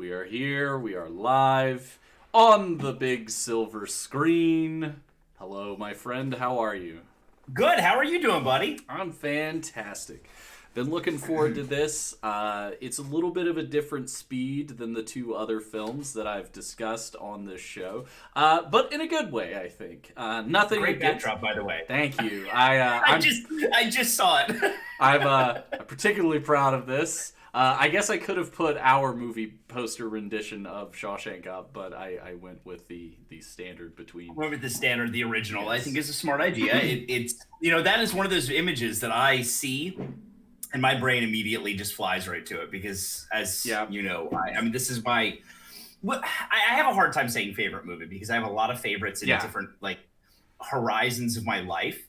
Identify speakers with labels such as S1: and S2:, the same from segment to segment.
S1: We are here. We are live on the big silver screen. Hello, my friend. How are you?
S2: Good. How are you doing, buddy?
S1: I'm fantastic. Been looking forward to this. It's a little bit of a different speed than the two other films that I've discussed on this show, but in a good way, I think. Nothing
S2: Great
S1: against.
S2: backdrop, by the way.
S1: Thank you.
S2: I just saw it.
S1: I'm particularly proud of this. I guess I could have put our movie poster rendition of Shawshank up, but I went with the standard between.
S2: Went with the standard, the original.
S1: Yes.
S2: I think is a smart idea. It's that is one of those images that I see, and my brain immediately just flies right to it because, as you know, I mean, this is my. I have a hard time saying favorite movie because I have a lot of favorites in different horizons of my life.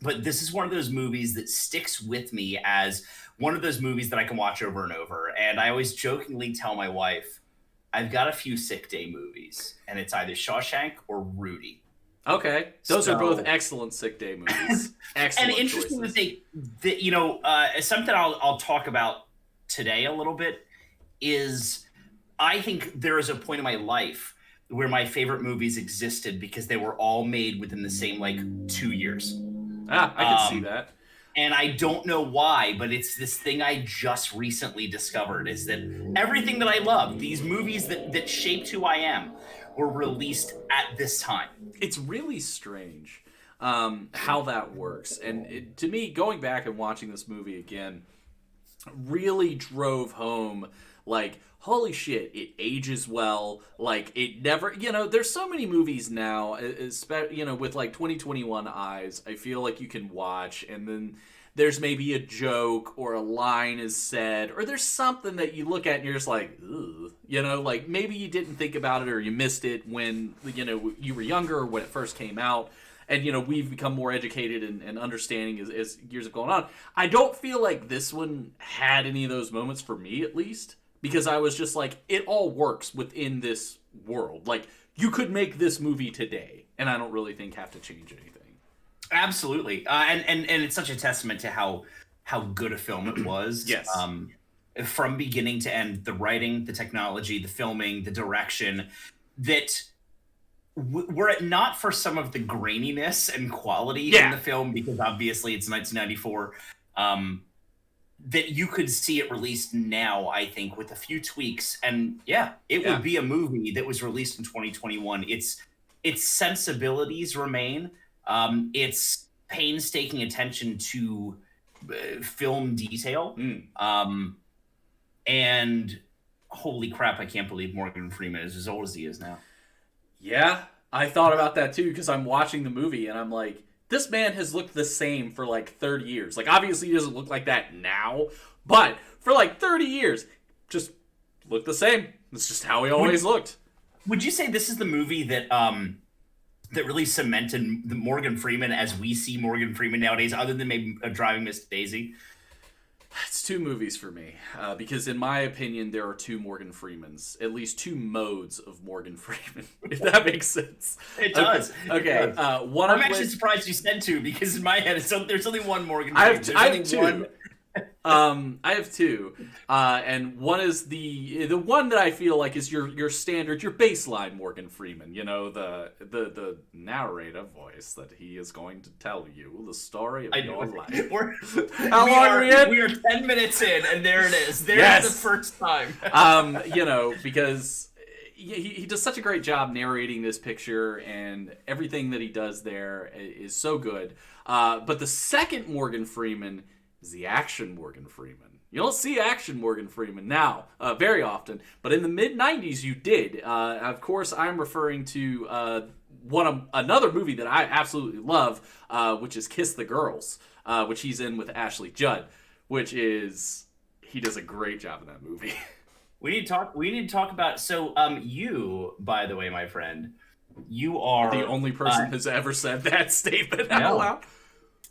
S2: But this is one of those movies that sticks with me as one of those movies that I can watch over and over. And I always jokingly tell my wife, I've got a few sick day movies, and it's either Shawshank or Rudy.
S1: Okay, those are both excellent sick day movies. Excellent
S2: and interesting
S1: choices.
S2: that something I'll talk about today a little bit is I think there is a point in my life where my favorite movies existed because they were all made within the same 2 years.
S1: I can see that.
S2: And I don't know why, but it's this thing I just recently discovered is that everything that I love, these movies that shaped who I am, were released at this time.
S1: It's really strange how that works. And to me, going back and watching this movie again really drove home, holy shit, it ages well. It never, there's so many movies now, especially, with 2021 eyes, I feel like you can watch and then there's maybe a joke or a line is said or there's something that you look at and you're just like, ugh. Maybe you didn't think about it or you missed it when, you were younger or when it first came out. And, we've become more educated and understanding as years have gone on. I don't feel like this one had any of those moments for me, at least. Because I was just it all works within this world. You could make this movie today, and I don't really think have to change anything.
S2: Absolutely, and it's such a testament to how good a film it was.
S1: Yes.
S2: From beginning to end, the writing, the technology, the filming, the direction. That were it not for some of the graininess and quality in the film, because obviously it's 1994. That you could see it released now, I think, with a few tweaks. And it would be a movie that was released in 2021. Its sensibilities remain. Its painstaking attention to film detail. And holy crap, I can't believe Morgan Freeman is as old as he is now.
S1: Yeah, I thought about that too, because I'm watching the movie and I'm like, this man has looked the same for 30 years. Obviously he doesn't look like that now, but for 30 years, just looked the same. It's just how he always looked.
S2: Would you say this is the movie that that really cemented the Morgan Freeman as we see Morgan Freeman nowadays, other than maybe Driving Miss Daisy?
S1: It's two movies for me, because in my opinion, there are two Morgan Freemans, at least two modes of Morgan Freeman, if that makes sense.
S2: It does.
S1: Okay.
S2: It does. I'm actually surprised you said two, because in my head, there's only one Morgan Freeman.
S1: I have two. I have two, and one is the one that I feel like is your standard, your baseline Morgan Freeman. The narrator voice that he is going to tell you the story of your life.
S2: How long are we in? We are 10 minutes in, and there it is. There's the first time.
S1: Because he does such a great job narrating this picture, and everything that he does there is so good. But the second Morgan Freeman is the action Morgan Freeman. You don't see action Morgan Freeman now very often, but in the mid-90s you did. Of course, I'm referring to another movie that I absolutely love, which is Kiss the Girls, which he's in with Ashley Judd, he does a great job in that movie.
S2: We need to talk about. So, you, by the way, my friend, you are
S1: the only person who's ever said that statement out loud.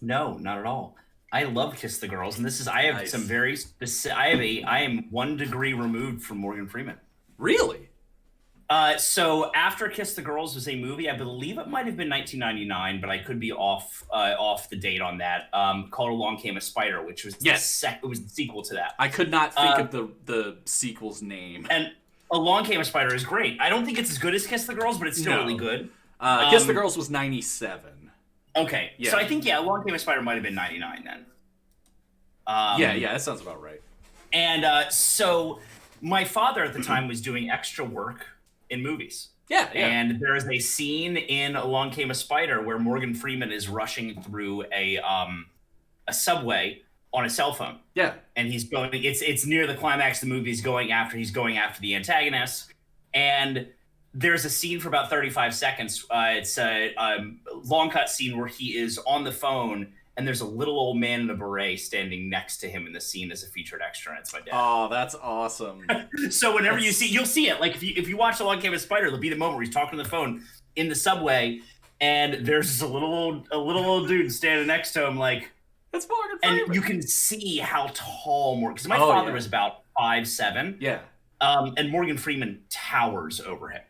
S2: No, not at all. I love Kiss the Girls, and I have some very specific. I am 1 degree removed from Morgan Freeman.
S1: Really?
S2: So after Kiss the Girls was a movie, I believe it might have been 1999, but I could be off the date on that. Called Along Came a Spider, which was it was the sequel to that.
S1: I could not think of the sequel's name.
S2: And Along Came a Spider is great. I don't think it's as good as Kiss the Girls, but it's still really good.
S1: Kiss the Girls was 97.
S2: Okay,
S1: yeah.
S2: So I think Along Came a Spider might have been 99 then.
S1: Yeah, that sounds about right.
S2: And so my father at the time was doing extra work in movies.
S1: Yeah.
S2: And there is a scene in Along Came a Spider where Morgan Freeman is rushing through a subway on a cell phone.
S1: Yeah.
S2: And he's going. It's near the climax of the movie. He's going after the antagonist, and there's a scene for about 35 seconds. It's a long cut scene where he is on the phone, and there's a little old man in a beret standing next to him in the scene as a featured extra. And it's my dad.
S1: Oh, that's awesome.
S2: So whenever you'll see it. Like if you watch Along Came a Spider, there'll be the moment where he's talking on the phone in the subway, and there's just a little old dude standing next to him, like.
S1: It's Morgan Freeman.
S2: And you can see how tall Morgan. Because my father was about 5'7".
S1: Yeah.
S2: And Morgan Freeman towers over him.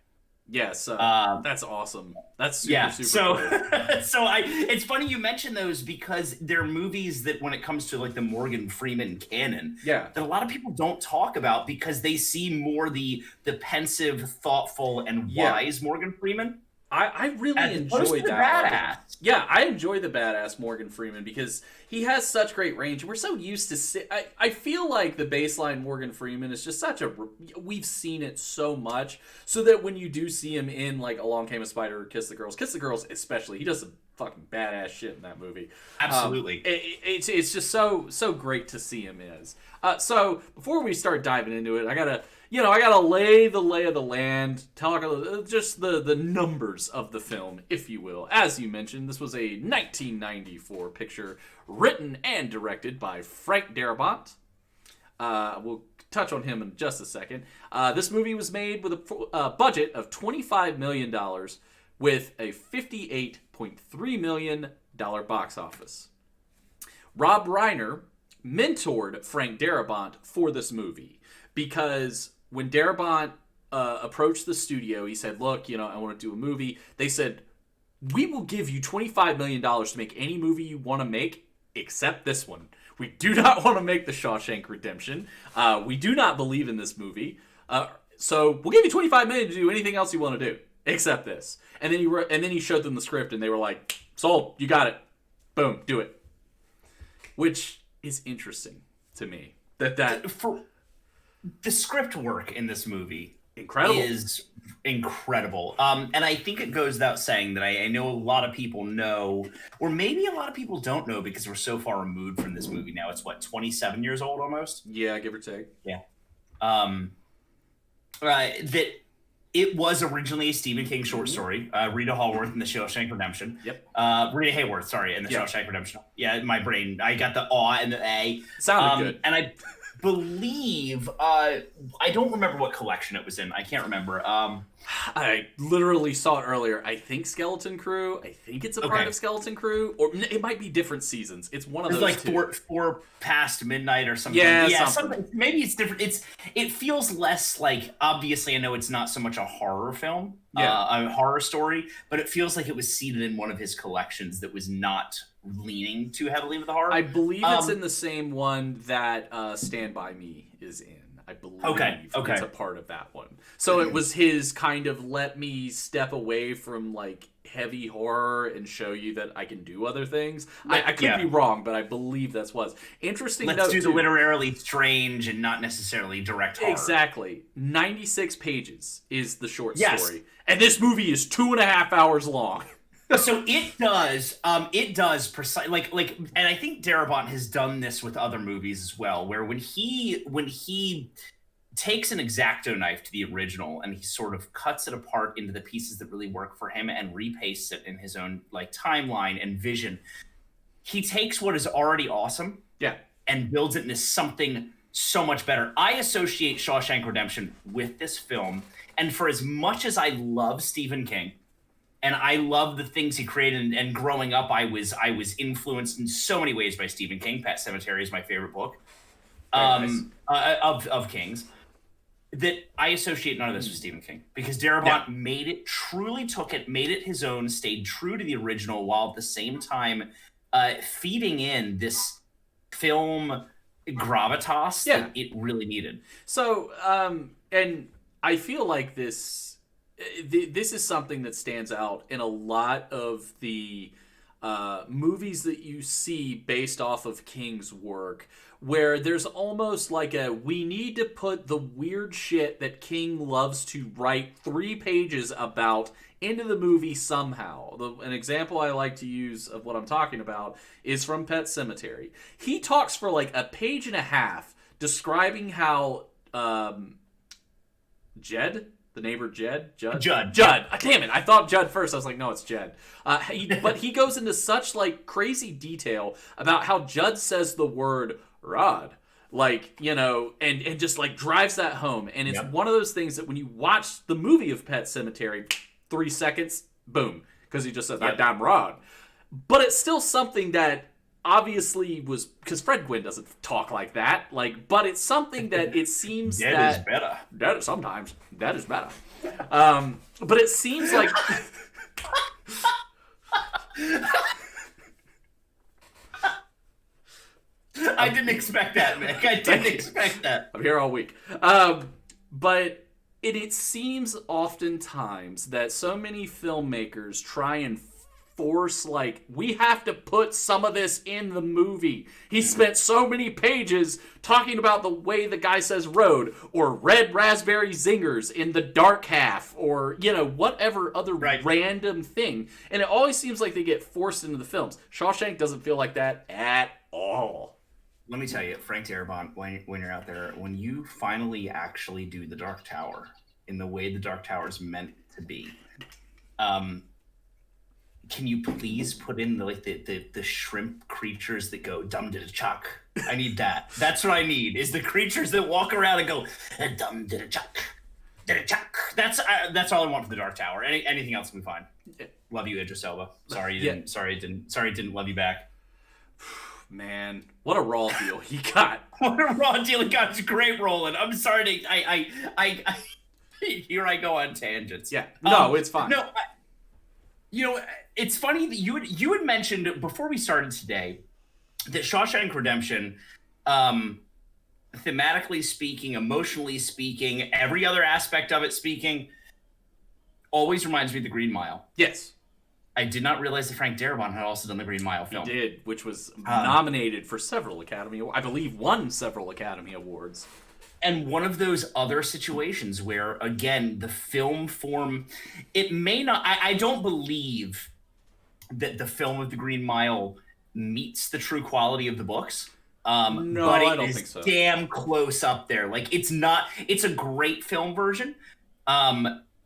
S1: Yes. That's awesome. That's super
S2: so,
S1: cool.
S2: So it's funny you mention those because they're movies that when it comes to like the Morgan Freeman canon, that a lot of people don't talk about because they see more the pensive, thoughtful, and wise Morgan Freeman.
S1: I really enjoy that. Badass. Yeah, I enjoy the badass Morgan Freeman because he has such great range. We're so used to I feel like the baseline Morgan Freeman is just such a... We've seen it so much, so that when you do see him in like Along Came a Spider or Kiss the Girls especially, he does some fucking badass shit in that movie.
S2: Absolutely.
S1: It's just so great to see him as. So before we start diving into it, I gotta lay the lay of the land, talk just the numbers of the film, if you will. As you mentioned, this was a 1994 picture written and directed by Frank Darabont. We'll touch on him in just a second. This movie was made with a budget of $25 million with a $58.3 million box office. Rob Reiner mentored Frank Darabont for this movie because when Darabont approached the studio, he said, look, I want to do a movie. They said, we will give you $25 million to make any movie you want to make except this one. We do not want to make The Shawshank Redemption. We do not believe in this movie. So we'll give you $25 million to do anything else you want to do except this. And then he showed them the script and they were like, sold, you got it. Boom, do it. Which is interesting to me.
S2: For the script work in this movie is incredible. And I think it goes without saying that I know a lot of people know, or maybe a lot of people don't know because we're so far removed from this movie now. It's 27 years old almost? Yeah,
S1: give or take.
S2: Yeah. That it was originally a Stephen King short story. Rita Hayworth in The Shawshank Redemption.
S1: Yep.
S2: Rita Hayworth, sorry, in The Shawshank Redemption. Yeah, in my brain, I got the aw and the a.
S1: Sounded good.
S2: And I believe, I don't remember what collection it was in. I can't remember.
S1: I literally saw it earlier. I think Skeleton Crew. I think it's a part of Skeleton Crew, or it might be different seasons. It's one of those.
S2: It's like four past midnight or something.
S1: Yeah,
S2: something. Maybe it's different. It feels less like. Obviously, I know it's not so much a horror film, a horror story, but it feels like it was seated in one of his collections that was not leaning too heavily with the horror.
S1: I believe it's in the same one that Stand By Me is in. I believe it's a part of that one. So it was his kind of let me step away from like heavy horror and show you that I can do other things. I could be wrong, but I believe that's was. Interesting
S2: Let's do the literarily strange and not necessarily direct horror.
S1: Exactly. 96 pages is the short story. And this movie is 2.5 hours long.
S2: So it does precisely like, and I think Darabont has done this with other movies as well, where when he takes an X-Acto knife to the original and he sort of cuts it apart into the pieces that really work for him and repastes it in his own like timeline and vision, he takes what is already awesome, and builds it into something so much better. I associate Shawshank Redemption with this film, and for as much as I love Stephen King. And I love the things he created. And growing up, I was influenced in so many ways by Stephen King. Pet Sematary is my favorite book of King's. That I associate none of this with Stephen King. Because Darabont made it his own, stayed true to the original, while at the same time feeding in this film gravitas that it really needed.
S1: So, and I feel like this is something that stands out in a lot of the movies that you see based off of King's work, where there's almost like we need to put the weird shit that King loves to write 3 pages about into the movie somehow. An example I like to use of what I'm talking about is from Pet Sematary. He talks for like a page and a half describing how Jed, the neighbor Judd. Damn it! I thought Judd first. I was like, no, it's Jed. But he goes into such like crazy detail about how Judd says the word "rod," like, you know, and just like drives that home. And it's one of those things that when you watch the movie of Pet Sematary, 3 seconds, boom, because he just says that damn rod. But it's still something that obviously was because Fred Gwynn doesn't talk like that. Like, but it's something that it seems
S2: that is better.
S1: That is sometimes that is better. But it seems like
S2: I didn't expect that, Nick. I didn't expect that.
S1: I'm here all week. But it seems oftentimes that so many filmmakers try and force, like, we have to put some of this in the movie. He spent so many pages talking about the way the guy says road, or red raspberry zingers in the dark half, or, you know, whatever other random thing. And it always seems like they get forced into the films. Shawshank doesn't feel like that at all.
S2: Let me tell you, Frank Darabont, when you're out there, when you finally actually do the Dark Tower in the way the Dark Tower is meant to be, can you please put in the shrimp creatures that go dum da chuck? I need that. That's what I need. Is the creatures that walk around and go dum da chuck, da chuck. That's all I want for the Dark Tower. Anything else will be fine. Love you, Idris Elba. Sorry, it didn't love you back.
S1: Man, what a raw deal he got.
S2: What a raw deal he got. It's a great rolling. I'm sorry to I here I go on tangents.
S1: Yeah. No, it's fine.
S2: No. You know, it's funny that you had mentioned before we started today that Shawshank Redemption, thematically speaking, emotionally speaking, every other aspect of it speaking, always reminds me of The Green Mile.
S1: Yes.
S2: I did not realize that Frank Darabont had also done The Green Mile film.
S1: He did, which was nominated for several Academy Awards. I believe won several Academy Awards.
S2: And one of those other situations where, again, the film form, it may not, I don't believe that the film of The Green Mile meets the true quality of the books.
S1: No,
S2: but
S1: I don't think so.
S2: Damn close up there. Like, it's a great film version.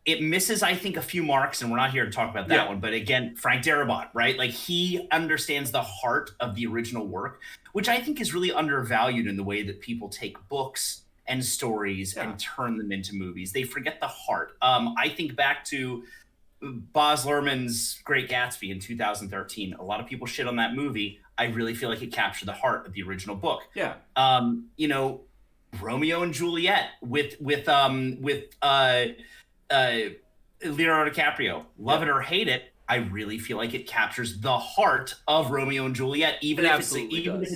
S2: It misses, I think, a few marks, and we're not here to talk about that one. But again, Frank Darabont, right? Like, he understands the heart of the original work, which I think is really undervalued in the way that people take books and stories and turn them into movies. They forget the heart. I think back to Baz Luhrmann's Great Gatsby in 2013. A lot of people shit on that movie. I really feel like it captured the heart of the original book.
S1: Yeah.
S2: You know, Romeo and Juliet with Leonardo DiCaprio. Love it or hate it, I really feel like it captures the heart of Romeo and Juliet, even if it's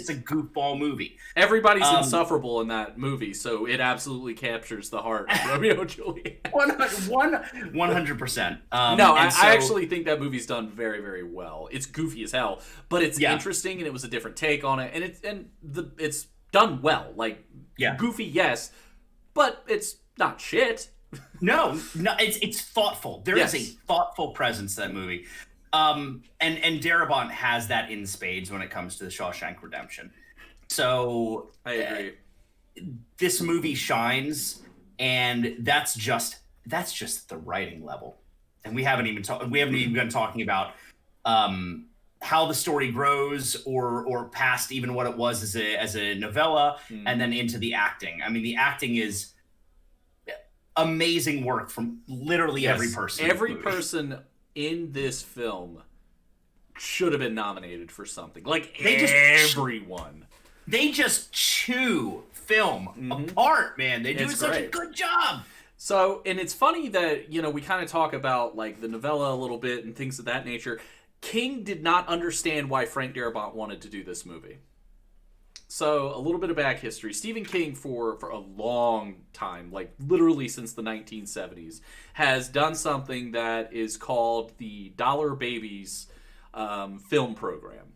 S2: a goofball movie.
S1: Everybody's insufferable in that movie, so it absolutely captures the heart of Romeo and Juliet.
S2: 100%.
S1: I actually think that movie's done very, very well. It's goofy as hell, but it's interesting, and it was a different take on it, and it's done well. Like, goofy, yes, but it's not shit.
S2: No, it's thoughtful. There is a thoughtful presence to that movie. And Darabont has that in spades when it comes to the Shawshank Redemption. So
S1: I agree.
S2: This movie shines, and that's just the writing level. And we haven't even been talking about how the story grows or past even what it was as a novella, and then into the acting. I mean, the acting is amazing work from literally every person.
S1: Every person in this film should have been nominated for something. Like, everyone.
S2: They just chew film apart, man. They do such a good job.
S1: So, and it's funny that, you know, we kind of talk about, like, the novella a little bit and things of that nature. King did not understand why Frank Darabont wanted to do this movie. So, a little bit of back history. Stephen King, for a long time, like literally since the 1970s, has done something that is called the Dollar Babies film program.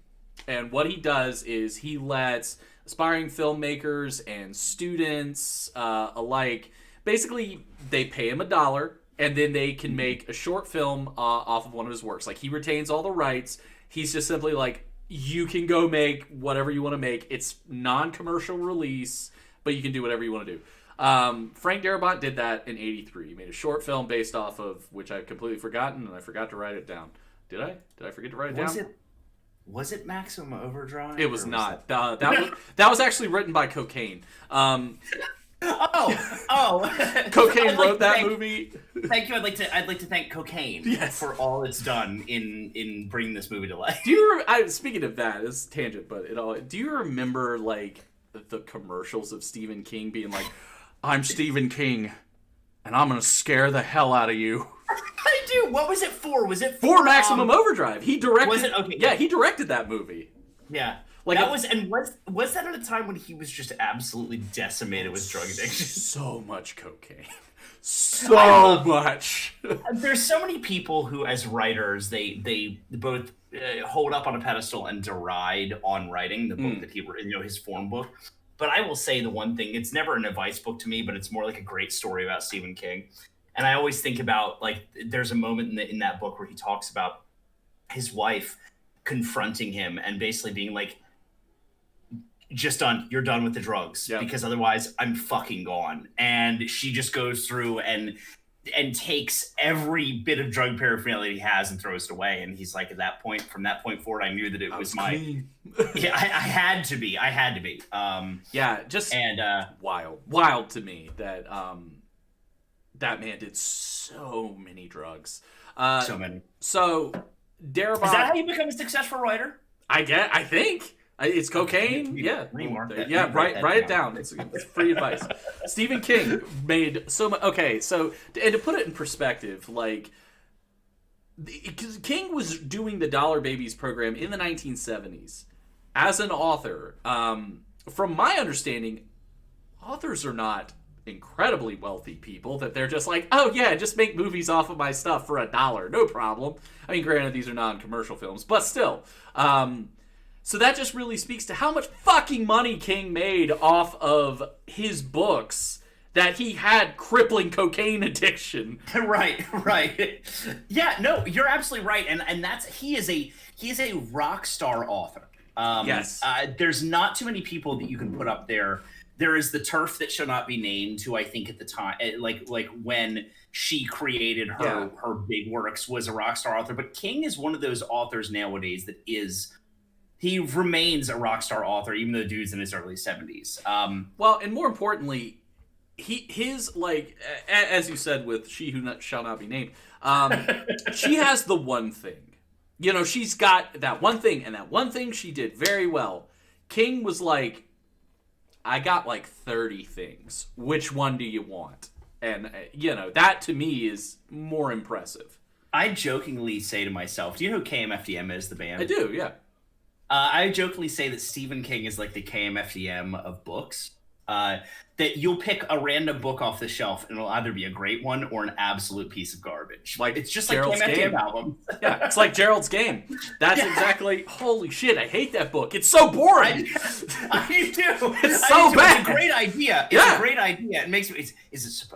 S1: And what he does is he lets aspiring filmmakers and students alike, basically, they pay him $1, and then they can make a short film off of one of his works. Like, he retains all the rights. He's just simply like, you can go make whatever you want to make. It's non-commercial release, but you can do whatever you want to do. Frank Darabont did that in '83. He made a short film based off of, which I've completely forgotten, and I forgot to write it down. Did I? Did I forget to write it down?
S2: Was it Maximum Overdrive?
S1: It was not. That was actually written by Cocaine. Cocaine wrote that movie.
S2: Thank you. I'd like to thank Cocaine for all it's done in bringing this movie to life.
S1: Speaking of that, it's a tangent, but do you remember like the commercials of Stephen King being like, "I'm Stephen King, and I'm gonna scare the hell out of you"?
S2: I do. What was it for? Was it
S1: for Maximum Overdrive? He directed.
S2: Was it okay?
S1: Yeah, he directed that movie.
S2: Yeah. Like that was that at a time when he was just absolutely decimated with drug addiction?
S1: So much cocaine. So much.
S2: There's so many people who, as writers, they both hold up on a pedestal and deride on writing the book that he wrote, his form book. But I will say the one thing, it's never an advice book to me, but it's more like a great story about Stephen King. And I always think about, like, there's a moment in that book where he talks about his wife confronting him and basically being like, you're done with the drugs, because otherwise I'm fucking gone. And she just goes through and takes every bit of drug paraphernalia he has and throws it away. And he's like, from that point forward, I knew that it was my clean. Yeah, I had to be.
S1: Wild to me that that man did so many drugs.
S2: So many.
S1: So Darabont,
S2: is that how you become a successful writer?
S1: I think. It's cocaine. Write it down. It's free advice. Stephen King made so much. Okay, so and to put it in perspective, like, because King was doing the Dollar Babies program in the 1970s as an author. From my understanding, authors are not incredibly wealthy people that they're just like, oh yeah, just make movies off of my stuff for $1, no problem. I mean, granted, these are non-commercial films, but still. So that just really speaks to how much fucking money King made off of his books, that he had crippling cocaine addiction.
S2: Right. Yeah, no, you're absolutely right. And he is a rock star author.
S1: Yes.
S2: There's not too many people that you can put up there. There is the TERF that shall not be named, who I think at the time, like when she created her big works, was a rock star author. But King is one of those authors nowadays that he remains a rock star author, even though the dude's in his early 70s.
S1: Well, and more importantly, his like, as you said with She Who Shall Not Be Named, she has the one thing. She's got that one thing, and that one thing she did very well. King was like, I got like 30 things. Which one do you want? And, that to me is more impressive.
S2: I jokingly say to myself, do you know who KMFDM is, the band?
S1: I do, yeah.
S2: I jokingly say that Stephen King is like the KMFDM of books. That you'll pick a random book off the shelf and it'll either be a great one or an absolute piece of garbage.
S1: Like,
S2: it's just
S1: Gerald's
S2: like KMFDM
S1: Game.
S2: album.
S1: Yeah, it's like Gerald's Game. That's exactly. Holy shit! I hate that book. It's so boring.
S2: I do.
S1: It's so bad.
S2: It's a great idea. It's a great idea. It makes me.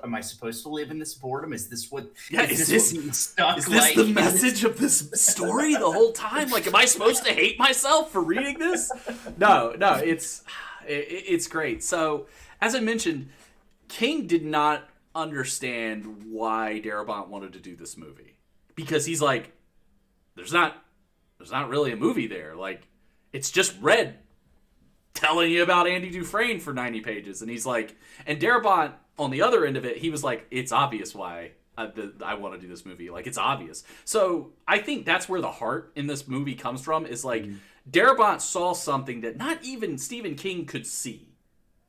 S2: Am I supposed to live in this boredom? Is this what?
S1: Yeah. Is this the message of this story the whole time? Like, am I supposed to hate myself for reading this? No. It's great. So, as I mentioned, King did not understand why Darabont wanted to do this movie, because he's like, there's not really a movie there. Like, it's just Red telling you about Andy Dufresne for 90 pages. And he's like, and Darabont on the other end of it, he was like, it's obvious why I want to do this movie. Like, it's obvious. So I think that's where the heart in this movie comes from, is like, Darabont saw something that not even Stephen King could see.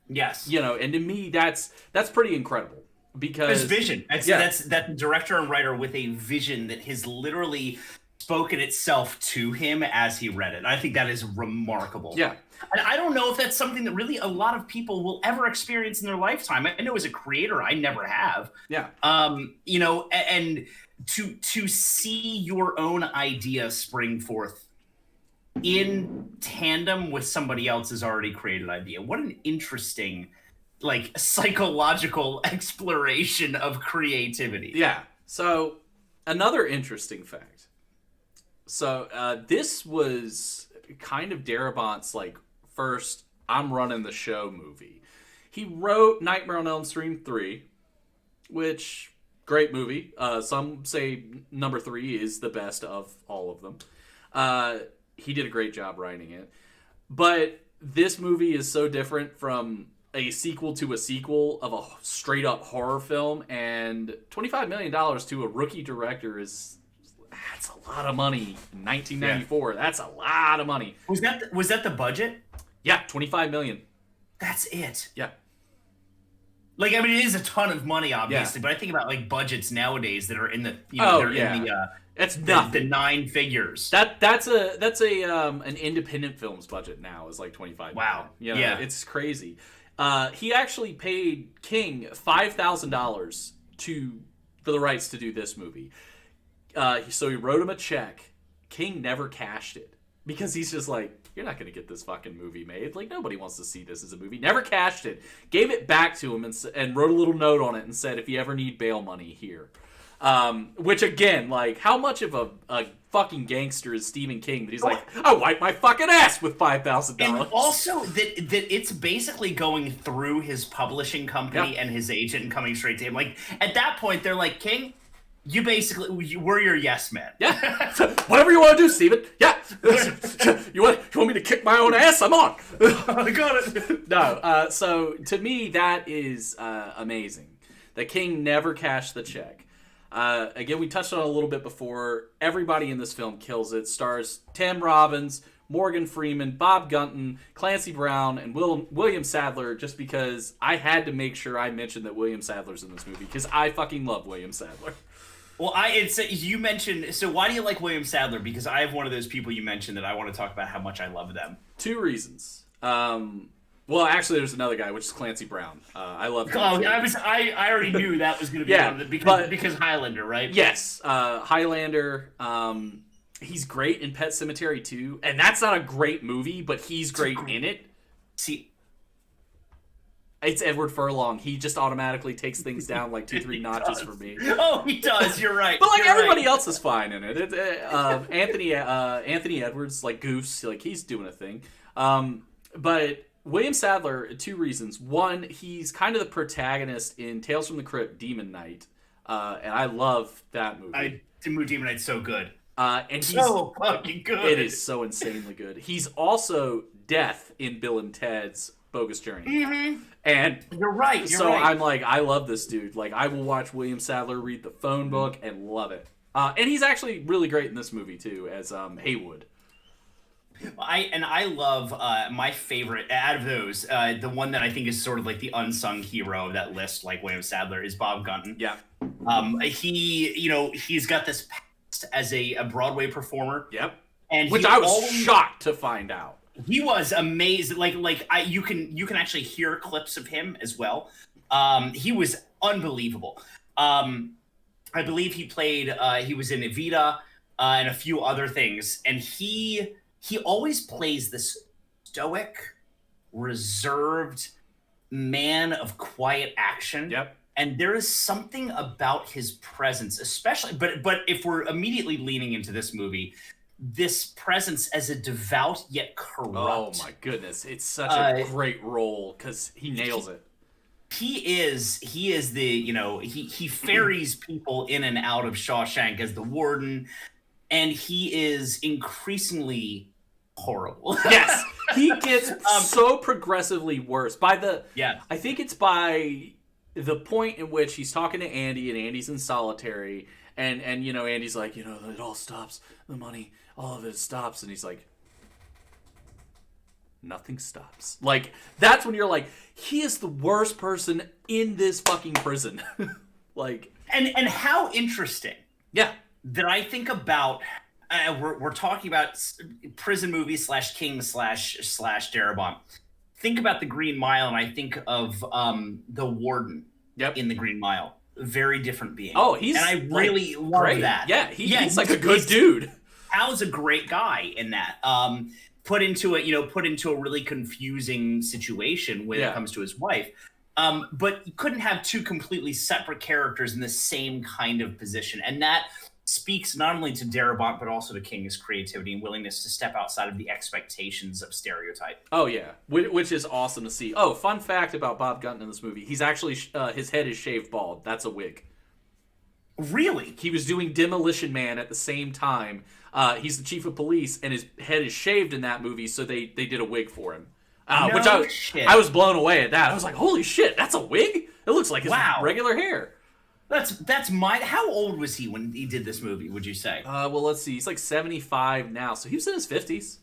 S2: Yes.
S1: And to me, that's pretty incredible, because
S2: his vision. That's director and writer with a vision that has literally spoken itself to him as he read it. I think that is remarkable.
S1: Yeah.
S2: And I don't know if that's something that really a lot of people will ever experience in their lifetime. I know as a creator, I never have.
S1: Yeah.
S2: You know, and to see your own idea spring forth in tandem with somebody else's already created idea. What an interesting, like, psychological exploration of creativity.
S1: Yeah. So, another interesting fact. So, this was kind of Darabont's, like, first I'm running the show movie. He wrote Nightmare on Elm Street 3, which, great movie. Some say number 3 is the best of all of them. He did a great job writing it. But this movie is so different from a sequel to a sequel of a straight up horror film, and $25 million to a rookie director that's a lot of money in 1994. Yeah. That's a lot of money.
S2: Was that the budget?
S1: Yeah, $25 million.
S2: That's it.
S1: Yeah.
S2: Like, I mean, it is a ton of money, obviously, but I think about, like, budgets nowadays that are in the, in the
S1: it's nothing.
S2: The 9 figures.
S1: That's an independent film's budget now is like $25 million.
S2: Wow.
S1: You know, it's crazy. He actually paid King $5,000 for the rights to do this movie. So he wrote him a check. King never cashed it because he's just like, you're not going to get this fucking movie made. Like, nobody wants to see this as a movie. Never cashed it. Gave it back to him and wrote a little note on it and said, if you ever need bail money, here. Which, again, like, how much of a fucking gangster is Stephen King that he's like, I wipe my fucking ass with $5,000.
S2: And also that it's basically going through his publishing company and his agent and coming straight to him. Like, at that point, they're like, King, we're your yes man.
S1: Yeah. Whatever you want to do, Steven. Yeah. You want me to kick my own ass? I'm on.
S2: I got it.
S1: No. So to me, that is amazing. The King never cashed the check. Again, we touched on it a little bit before. Everybody in this film kills it. Stars Tim Robbins, Morgan Freeman, Bob Gunton, Clancy Brown, and William Sadler, just because I had to make sure I mentioned that William Sadler's in this movie, because I fucking love William Sadler.
S2: Well, you mentioned, so why do you like William Sadler? Because I have one of those people you mentioned that I want to talk about how much I love them.
S1: 2 reasons. Well, actually, there's another guy, which is Clancy Brown. I love him.
S2: Oh, I already knew that was going to be one of the, because Highlander, right?
S1: Yes, Highlander. He's great in Pet Sematary 2, and that's not a great movie, but he's great in it.
S2: See,
S1: it's Edward Furlong. He just automatically takes things down like 2-3 notches for me.
S2: Oh, he does. You're right.
S1: But like everybody else is fine in it. Anthony Edwards, like Goose, like he's doing a thing. But William Sadler, 2 reasons. One, he's kind of the protagonist in Tales from the Crypt, Demon Knight, and I love that movie.
S2: Demon Knight's so good.
S1: And he's
S2: so fucking good.
S1: It is so insanely good. He's also Death in Bill and Ted's Bogus Journey.
S2: Mm-hmm.
S1: And
S2: you're right.
S1: I'm like, I love this dude. Like, I will watch William Sadler read the phone book and love it. And he's actually really great in this movie too, as Haywood.
S2: I love my favorite out of those. The one that I think is sort of like the unsung hero of that list, like William Sadler, is Bob Gunton.
S1: Yeah.
S2: He's got this past as a Broadway performer.
S1: Yep.
S2: And
S1: which I was shocked to find out.
S2: He was amazing. You can actually hear clips of him as well. He was unbelievable. I believe he played. He was in Evita and a few other things, and he always plays this stoic, reserved man of quiet action.
S1: Yep.
S2: And there is something about his presence, especially. But if we're immediately leaning into this movie, this presence as a devout yet corrupt.
S1: Oh my goodness, it's such a great role because he nails it.
S2: He is the, he ferries people in and out of Shawshank as the warden, and he is increasingly horrible.
S1: Yes, he gets so progressively worse. I think it's by the point in which he's talking to Andy, and Andy's in solitary, and Andy's like, it all stops, the money, all of it stops, and he's like, nothing stops. Like, that's when you're like, he is the worst person in this fucking prison. Like,
S2: and how interesting.
S1: Yeah.
S2: That I think about, we're talking about prison movies / King / Darabont. Think about the Green Mile, and I think of the Warden.
S1: Yep.
S2: In the Green Mile, very different being.
S1: Oh, he's
S2: and I really love
S1: great.
S2: that.
S1: Yeah, he's like a good dude.
S2: Hal's a great guy in that. Put into a really confusing situation when it comes to his wife. But you couldn't have two completely separate characters in the same kind of position, and that speaks not only to Darabont but also to King's creativity and willingness to step outside of the expectations of stereotype.
S1: Oh yeah, which is awesome to see. Oh, fun fact about Bob Gunton in this movie: he's actually his head is shaved bald. That's a wig.
S2: Really?
S1: He was doing Demolition Man at the same time. He's the chief of police, and his head is shaved in that movie, so they did a wig for him. Which I was blown away at that. I was like, holy shit, that's a wig? It looks like his regular hair.
S2: That's how old was he when he did this movie, would you say?
S1: Well, let's see. He's like 75 now, so he was in his 50s.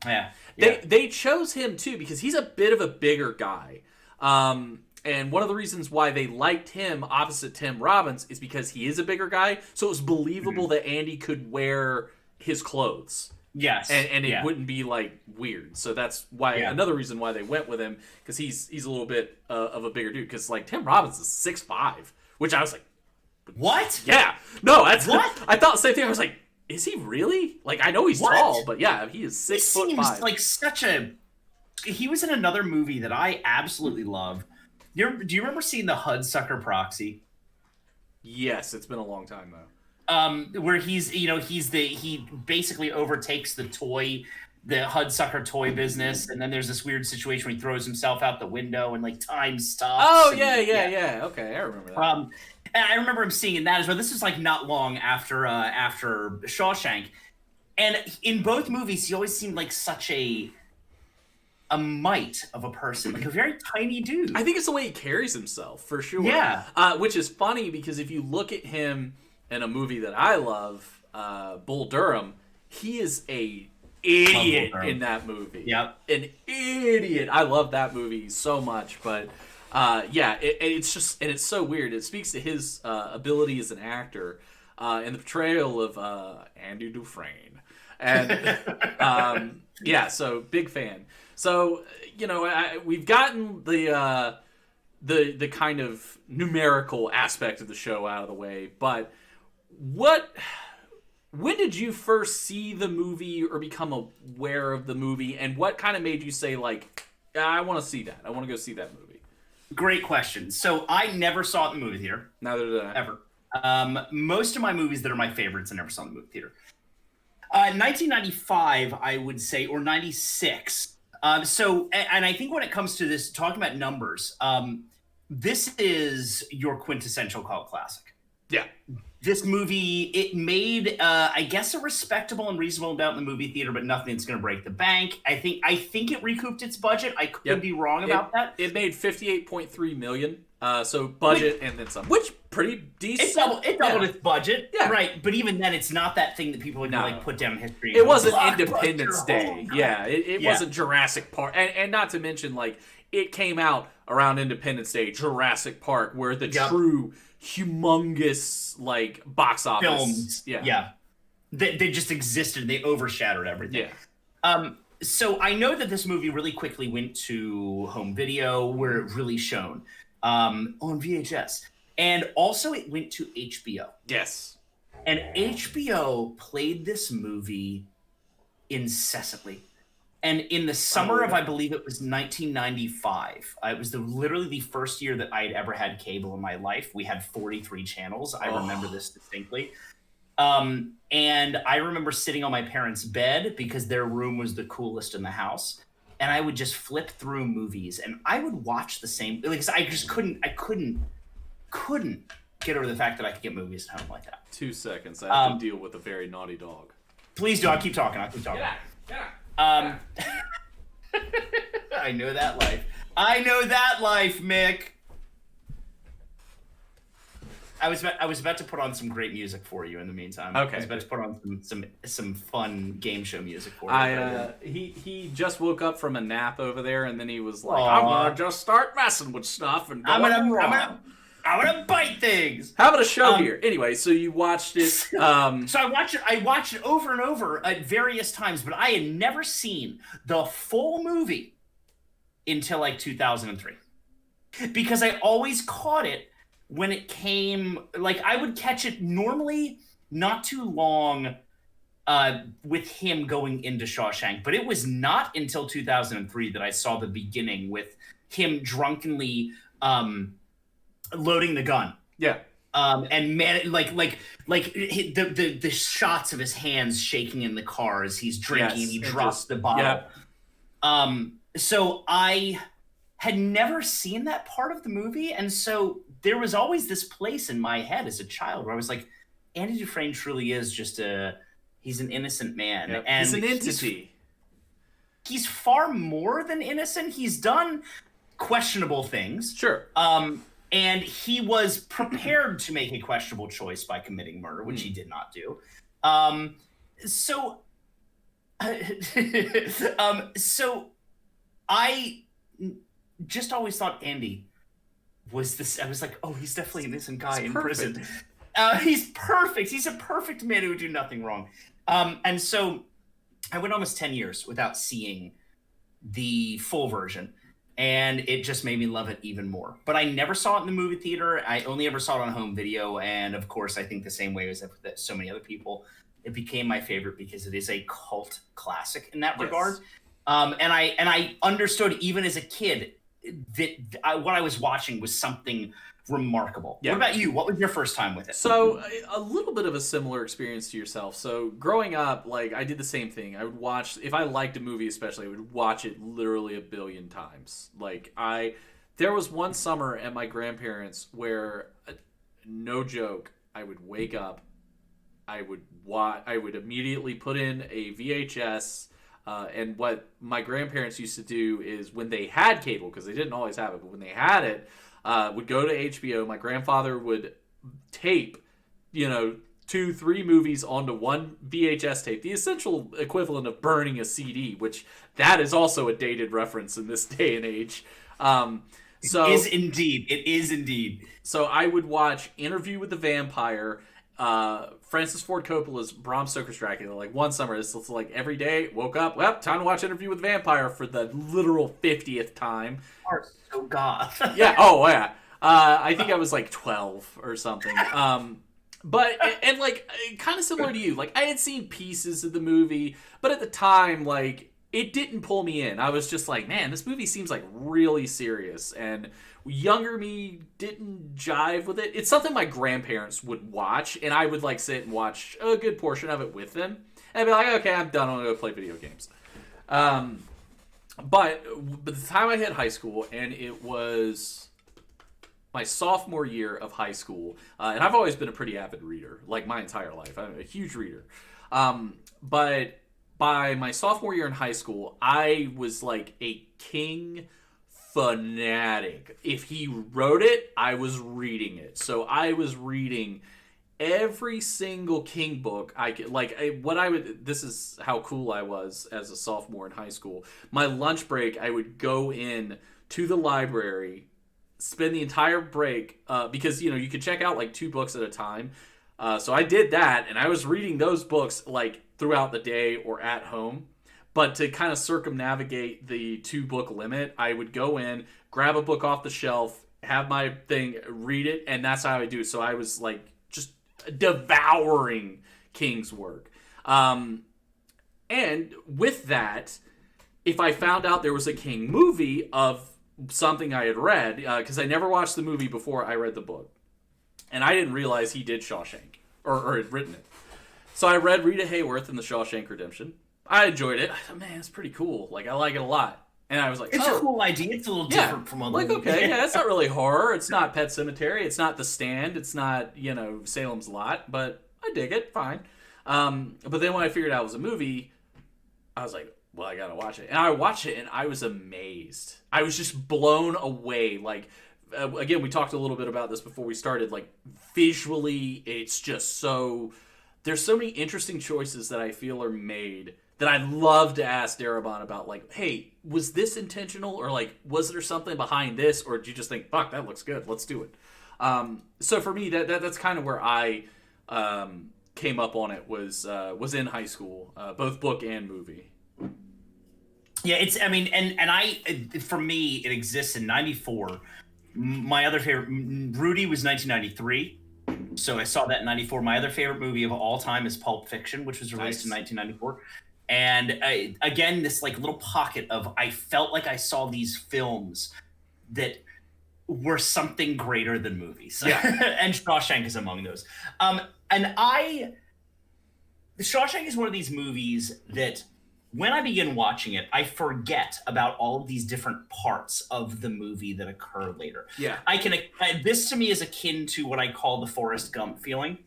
S2: Yeah.
S1: They chose him, too, because he's a bit of a bigger guy. And one of the reasons why they liked him opposite Tim Robbins is because he is a bigger guy, so it was believable that Andy could wear his clothes.
S2: Yes.
S1: And it wouldn't be, like, weird. So that's why another reason why they went with him, because he's a little bit of a bigger dude. Because, like, Tim Robbins is 6'5", which I was like,
S2: what?
S1: Yeah. No, that's
S2: what?
S1: I thought the same thing. I was like, is he really? Like, I know he's tall, but yeah, he is 6'5".
S2: He seems like such a... He was in another movie that I absolutely love. Do you remember seeing the Hudsucker Proxy?
S1: Yes, it's been a long time though.
S2: Where he basically overtakes the Hudsucker toy business, and then there's this weird situation where he throws himself out the window and like time stops.
S1: Oh yeah. Okay, I remember that.
S2: And I remember him seeing that as well. This is like not long after Shawshank, and in both movies he always seemed like such a mite of a person, like a very tiny dude.
S1: I think it's the way he carries himself, for sure.
S2: Yeah.
S1: Which is funny because if you look at him in a movie that I love, Bull Durham, he is a idiot in that movie.
S2: Yep.
S1: An idiot. I love that movie so much, but it's so weird. It speaks to his ability as an actor in the portrayal of Andy Dufresne. And so big fan. So, we've gotten the kind of numerical aspect of the show out of the way, but when did you first see the movie or become aware of the movie, and what kind of made you say, like, I want to see that. I want to go see that movie?
S2: Great question. So I never saw it in the movie theater.
S1: Neither did I.
S2: Ever. Most of my movies that are my favorites I never saw in the movie theater. 1995, I would say, or 96. And I think when it comes to this, talking about numbers, this is your quintessential cult classic.
S1: Yeah.
S2: This movie, it made, I guess, a respectable and reasonable amount in the movie theater, but nothing that's going to break the bank. I think it recouped its budget. I could be wrong about that.
S1: It made $58.3 million. So budget and then some, which pretty decent.
S2: It doubled its budget, right? But even then, it's not that thing that people would like put down in history.
S1: It wasn't Independence Day, it wasn't Jurassic Park, and not to mention like it came out around Independence Day, Jurassic Park, where the true humongous like box office
S2: films, they just existed. They overshadowed everything. So I know that this movie really quickly went to home video, where it really shone. On VHS, and also it went to HBO.
S1: Yes,
S2: and HBO played this movie incessantly. And in the summer of, I believe it was 1995, it was literally the first year that I had ever had cable in my life. We had 43 channels. I remember this distinctly. And I remember sitting on my parents' bed because their room was the coolest in the house. And I would just flip through movies, and I would watch the same. Because I just couldn't get over the fact that I could get movies at home like that.
S1: 2 seconds. I have to deal with a very naughty dog.
S2: Please do. I'll keep talking. I know that life, Mick. I was about to put on some great music for you in the meantime.
S1: Okay.
S2: I was about to put on some fun game show music for you.
S1: He just woke up from a nap over there, and then he was like, "I'm gonna just start messing with stuff and I'm
S2: I want to bite things.
S1: How about a show here? Anyway, so you watched it.
S2: So I watched it over and over at various times, but I had never seen the full movie until like 2003. Because I always caught it when it came, like I would catch it normally not too long with him going into Shawshank, but it was not until 2003 that I saw the beginning with him drunkenly loading the gun.
S1: Yeah.
S2: And man, like the shots of his hands shaking in the car as he's drinking, and he drops the bottle. Yeah. So I had never seen that part of the movie, and so there was always this place in my head as a child where I was like, Andy Dufresne truly is just he's an innocent man. Yep. And
S1: he's an entity.
S2: He's far more than innocent. He's done questionable things.
S1: Sure.
S2: And he was prepared to make a questionable choice by committing murder, which he did not do. So I just always thought Andy was this. I was like, oh, he's definitely an innocent guy in prison. He's perfect. He's a perfect man who would do nothing wrong. And so I went almost 10 years without seeing the full version, and it just made me love it even more. But I never saw it in the movie theater. I only ever saw it on home video, and of course, I think the same way as so many other people, it became my favorite because it is a cult classic in that regard. And I understood even as a kid that what I was watching was something remarkable. Yeah. What about you? What was your first time with it?
S1: So a little bit of a similar experience to yourself. So growing up, like I did the same thing. I would watch, if I liked a movie especially, I would watch it literally a billion times. Like there was one summer at my grandparents' where, no joke, I would wake up, I would immediately put in a VHS. And what my grandparents used to do is when they had cable, because they didn't always have it, but when they had it, would go to HBO. My grandfather would tape, 2-3 movies onto one VHS tape, the essential equivalent of burning a CD, which that is also a dated reference in this day and age.
S2: It is indeed.
S1: So I would watch Interview with the Vampire, Francis Ford Coppola's Bram Stoker's Dracula. Like one summer, it's like every day, woke up, well, time to watch Interview with the Vampire for the literal 50th time.
S2: Oh God.
S1: Yeah. Oh yeah. I think I was like 12 or something. But like kind of similar to you. Like I had seen pieces of the movie, but at the time, like it didn't pull me in. I was just like, man, this movie seems like really serious, and younger me didn't jive with it. It's something my grandparents would watch, and I would like sit and watch a good portion of it with them, and be like, okay, I'm done. I'm gonna go play video games. But by the time I hit high school, and it was my sophomore year of high school, and I've always been a pretty avid reader, like my entire life. I'm a huge reader. But by my sophomore year in high school, I was like a King fanatic. If he wrote it, I was reading it. So I was reading every single King book I could. This is how cool I was as a sophomore in high school. My lunch break, I would go in to the library, spend the entire break, because you could check out like 2 books at a time. So I did that, and I was reading those books like throughout the day or at home. But to kind of circumnavigate the 2-book limit, I would go in, grab a book off the shelf, have my thing, read it, and that's how I do. So I was like just devouring King's work. And with that, if I found out there was a King movie of something I had read, because I never watched the movie before I read the book, and I didn't realize he did Shawshank, or had written it. So I read Rita Hayworth in The Shawshank Redemption. I enjoyed it. I thought, man, it's pretty cool. Like, I like it a lot. And I was like,
S2: it's a cool idea. It's a little different from other
S1: movies. Okay, yeah, it's not really horror. It's not Pet Sematary. It's not The Stand. It's not, Salem's Lot. But I dig it. Fine. But then when I figured out it was a movie, I was like, well, I gotta watch it. And I watched it, and I was amazed. I was just blown away. Like, again, we talked a little bit about this before we started. Like, visually, it's just so... There's so many interesting choices that I feel are made that I'd love to ask Darabont about, like, hey, was this intentional? Or, like, was there something behind this? Or did you just think, fuck, that looks good, let's do it? So for me, that's kind of where I came up on it, was in high school, both book and movie.
S2: Yeah, it's, I mean, for me, it exists in 94. My other favorite, Rudy, was 1993. So I saw that in 94. My other favorite movie of all time is Pulp Fiction, which was released in 1994. And again, this like little pocket of, I felt like I saw these films that were something greater than movies.
S1: Yeah.
S2: And Shawshank is among those. Shawshank is one of these movies that when I begin watching it, I forget about all of these different parts of the movie that occur later.
S1: Yeah.
S2: This to me is akin to what I call the Forrest Gump feeling,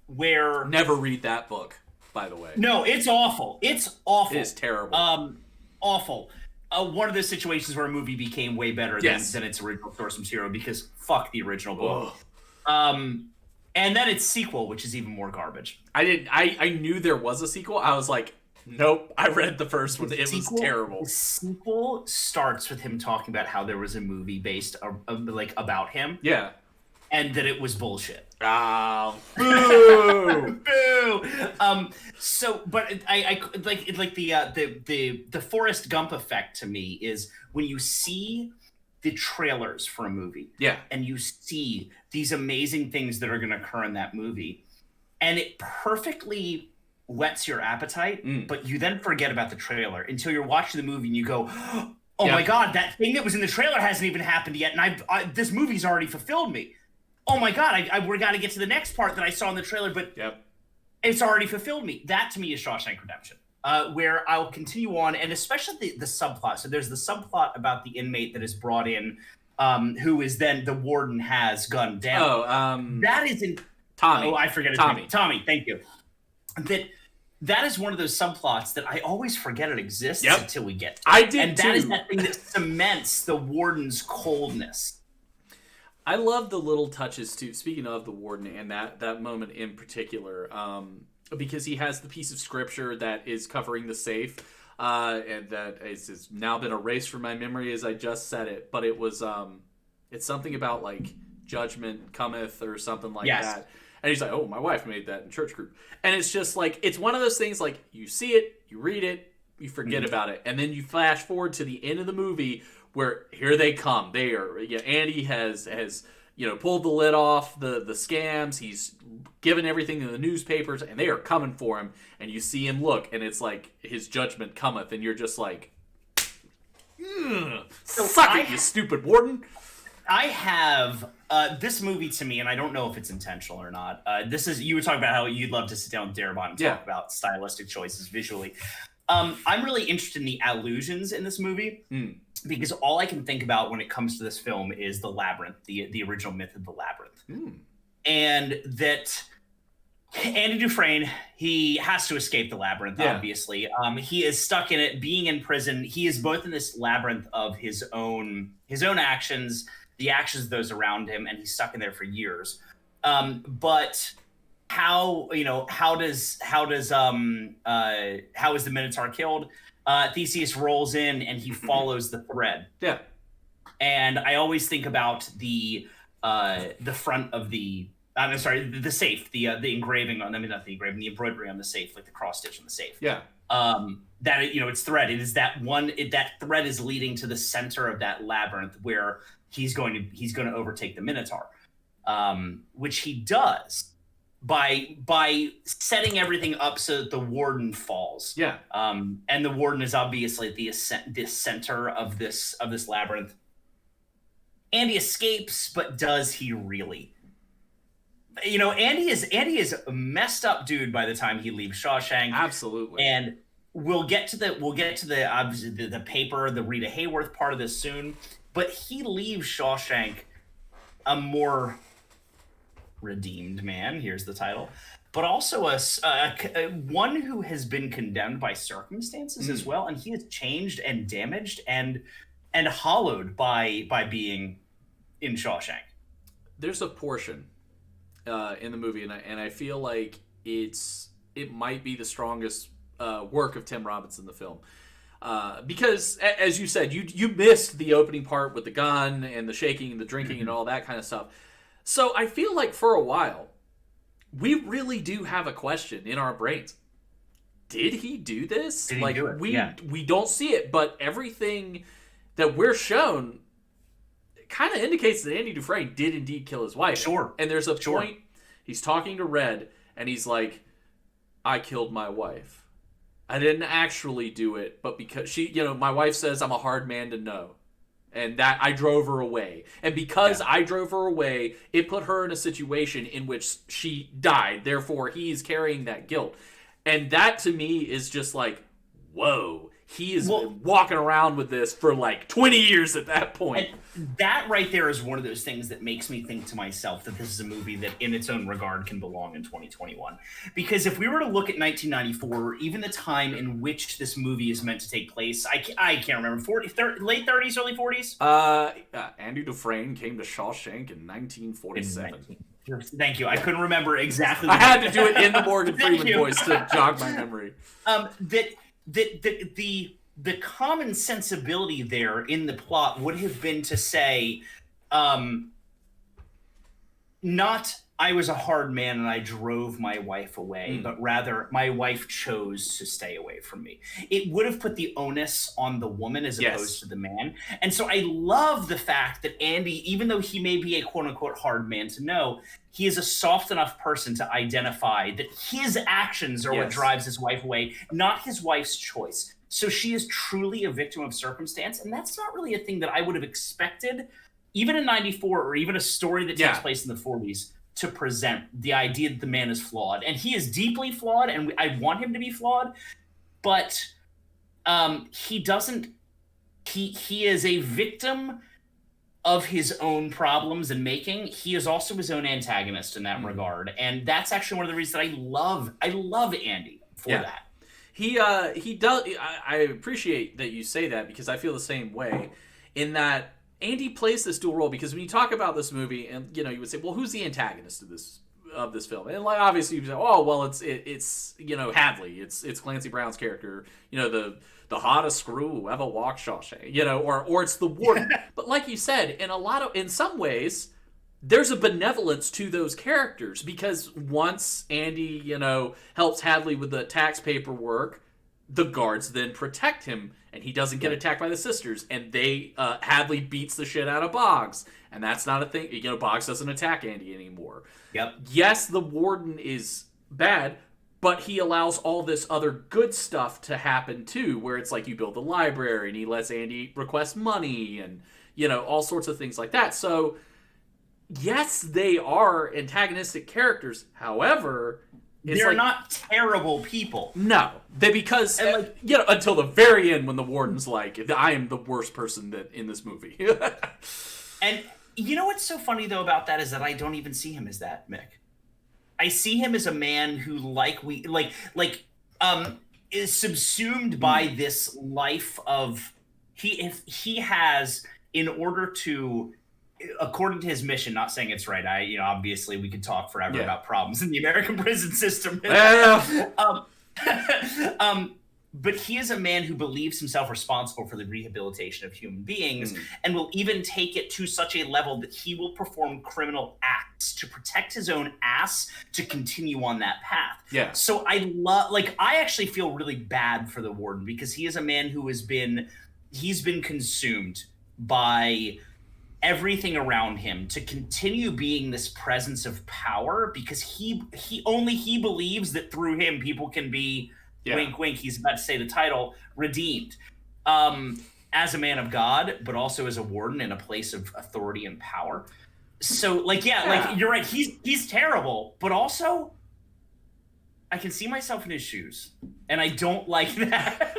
S2: where...
S1: Never read that book, by the way.
S2: No, it's awful. It's awful.
S1: It is terrible.
S2: Awful. One of those situations where a movie became way better than its original source material, because fuck the original book. And then its sequel, which is even more garbage.
S1: I knew there was a sequel. I was like, nope. I read the first one. It was terrible.
S2: The sequel starts with him talking about how there was a movie based about him.
S1: Yeah.
S2: And that it was bullshit.
S1: Oh, boo!
S2: Boo! But I like the Forrest Gump effect to me is when you see the trailers for a movie, and you see these amazing things that are going to occur in that movie, and it perfectly whets your appetite, but you then forget about the trailer until you're watching the movie and you go, oh my god, that thing that was in the trailer hasn't even happened yet, and this movie's already fulfilled me. Oh my god, we're got to get to the next part that I saw in the trailer, but it's already fulfilled me. That to me is Shawshank Redemption, where I'll continue on, and especially the subplot. So there's the subplot about the inmate that is brought in, who is then the warden has gunned down. That is in
S1: Tommy.
S2: Oh, I forget his name. Tommy, thank you. That is one of those subplots that I always forget it exists until we get to it.
S1: I did
S2: and that is that thing that cements the warden's coldness.
S1: I love the little touches too. Speaking of the warden and that moment in particular, because he has the piece of scripture that is covering the safe, and that has now been erased from my memory as I just said it. But it was it's something about like judgment cometh or something like that. And he's like, oh, my wife made that in church group. And it's just like, it's one of those things like you see it, you read it, you forget about it. And then you flash forward to the end of the movie where here they come. They are, Andy has pulled the lid off the scams. He's given everything in the newspapers and they are coming for him. And you see him look and it's like his judgment cometh. And you're just like, suck it, you stupid warden.
S2: I have this movie to me, and I don't know if it's intentional or not. You were talking about how you'd love to sit down with Darabont and talk about stylistic choices visually. I'm really interested in the allusions in this movie because all I can think about when it comes to this film is the labyrinth, the original myth of the labyrinth, and that Andy Dufresne, he has to escape the labyrinth. Obviously, he is stuck in it, being in prison. He is both in this labyrinth of his own actions, the actions of those around him, and he's stuck in there for years. But how is the Minotaur killed? Theseus rolls in and he follows the thread.
S1: Yeah.
S2: And I always think about the front of the safe, the engraving on, not the engraving, the embroidery on the safe, like the cross stitch on the safe.
S1: Yeah.
S2: That it's thread. It is that one. That thread is leading to the center of that labyrinth where he's going to overtake the Minotaur, which he does by setting everything up so that the warden falls.
S1: Yeah.
S2: And the warden is obviously the center of this labyrinth. Andy escapes, but does he really? Andy is a messed up dude by the time he leaves Shawshank.
S1: Absolutely.
S2: And we'll get to the obviously the paper, the Rita Hayworth part of this soon. But he leaves Shawshank a more redeemed man. Here's the title, but also a one who has been condemned by circumstances as well, and he is changed and damaged and hollowed by being in Shawshank.
S1: There's a portion in the movie, and I feel like it might be the strongest work of Tim Robbins in the film. Because, as you said, you missed the opening part with the gun and the shaking and the drinking and all that kind of stuff. So I feel like for a while, we really do have a question in our brains. Did he do this?
S2: Did he do it?
S1: We don't see it, but everything that we're shown kind of indicates that Andy Dufresne did indeed kill his wife.
S2: Sure.
S1: And there's a point, he's talking to Red, and he's like, I killed my wife. I didn't actually do it, but because she, my wife says I'm a hard man to know. And that I drove her away. And because I drove her away, it put her in a situation in which she died. Therefore, he's carrying that guilt. And that to me is just like, whoa. He has been walking around with this for like 20 years at that point.
S2: And that right there is one of those things that makes me think to myself that this is a movie that in its own regard can belong in 2021. Because if we were to look at 1994, or even the time in which this movie is meant to take place, I can't remember, late 30s, early 40s?
S1: Andy Dufresne came to Shawshank in 1947.
S2: Thank you. I couldn't remember exactly.
S1: I had to do it in the Morgan Freeman voice to jog my memory.
S2: The common sensibility there in the plot would have been to say, not I was a hard man and I drove my wife away, but rather my wife chose to stay away from me. It would have put the onus on the woman as opposed to the man. And so I love the fact that Andy, even though he may be a quote unquote hard man to know, he is a soft enough person to identify that his actions are what drives his wife away, not his wife's choice. So she is truly a victim of circumstance. And that's not really a thing that I would have expected, even in 94 or even a story that takes place in the 40s, to present the idea that the man is flawed. And he is deeply flawed, and I want him to be flawed, but he doesn't, he is a victim of his own problems and making. He is also his own antagonist in that regard. And that's actually one of the reasons that I love Andy for that.
S1: He does. I appreciate that you say that, because I feel the same way in that Andy plays this dual role. Because when you talk about this movie, and you would say, well, who's the antagonist of this film? And like obviously you say, oh well, it's Hadley, it's Clancy Brown's character, the hottest screw who ever walked Shawshank, or it's the warden. But like you said, in some ways, there's a benevolence to those characters, because once Andy, helps Hadley with the tax paperwork, the guards then protect him, and he doesn't get attacked by the sisters, and Hadley beats the shit out of Boggs, and that's not a thing. Boggs doesn't attack Andy anymore.
S2: Yep.
S1: Yes, the warden is bad, but he allows all this other good stuff to happen too, where it's like you build the library, and he lets Andy request money, and all sorts of things like that. So yes, they are antagonistic characters. However,
S2: they're not terrible people.
S1: No, because until the very end, when the warden's like, "I am the worst person in this movie."
S2: And what's so funny though about that is that I don't even see him as that, Mick. I see him as a man who, is subsumed by this life of he has, in order to, according to his mission, not saying it's right. Obviously we could talk forever about problems in the American prison system. But he is a man who believes himself responsible for the rehabilitation of human beings, and will even take it to such a level that he will perform criminal acts to protect his own ass to continue on that path.
S1: Yeah.
S2: So I actually feel really bad for the warden, because he is a man who he's been consumed by everything around him to continue being this presence of power, because he believes that through him people can be, wink wink, he's about to say the title, redeemed, as a man of God, but also as a warden in a place of authority and power. So you're right, he's terrible, but also I can see myself in his shoes, and I don't like that.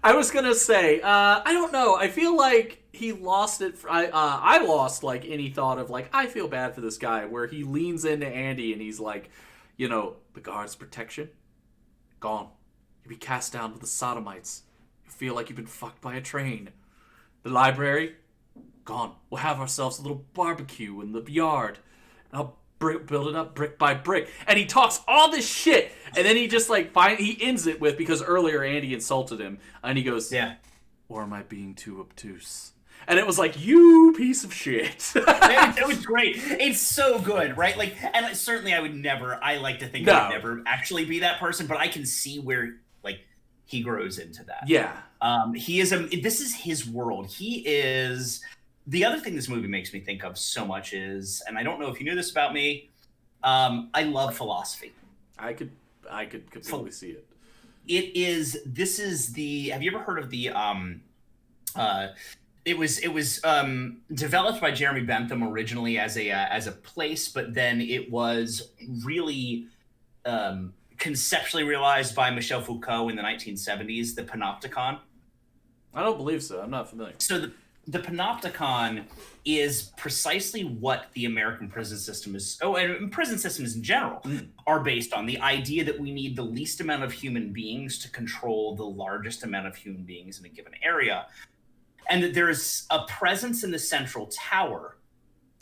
S1: I was gonna say, I don't know. I feel like he lost it. I lost any thought of I feel bad for this guy, where he leans into Andy and he's like, the guard's protection gone. You'll be cast down with the sodomites. You feel like you've been fucked by a train. The library gone. We'll have ourselves a little barbecue in the yard, and I'll build it up brick by brick. And he talks all this shit, and then he just like he ends it with, because earlier Andy insulted him, and he goes,
S2: yeah.
S1: Or am I being too obtuse? And it was like, you piece of shit.
S2: It was great. It's so good, right? Like, and certainly I like to think I would never actually be that person, but I can see where, like, he grows into that.
S1: Yeah.
S2: This is his world. The other thing this movie makes me think of so much is, and I don't know if you knew this about me, I love philosophy.
S1: I could completely see it.
S2: Have you ever heard of the, it was developed by Jeremy Bentham originally as a place, but then it was really conceptually realized by Michel Foucault in the 1970s, the panopticon.
S1: I don't believe so. I'm not familiar.
S2: So the panopticon is precisely what the American prison system is, and prison systems in general are based on. The idea that we need the least amount of human beings to control the largest amount of human beings in a given area. And that there's a presence in the central tower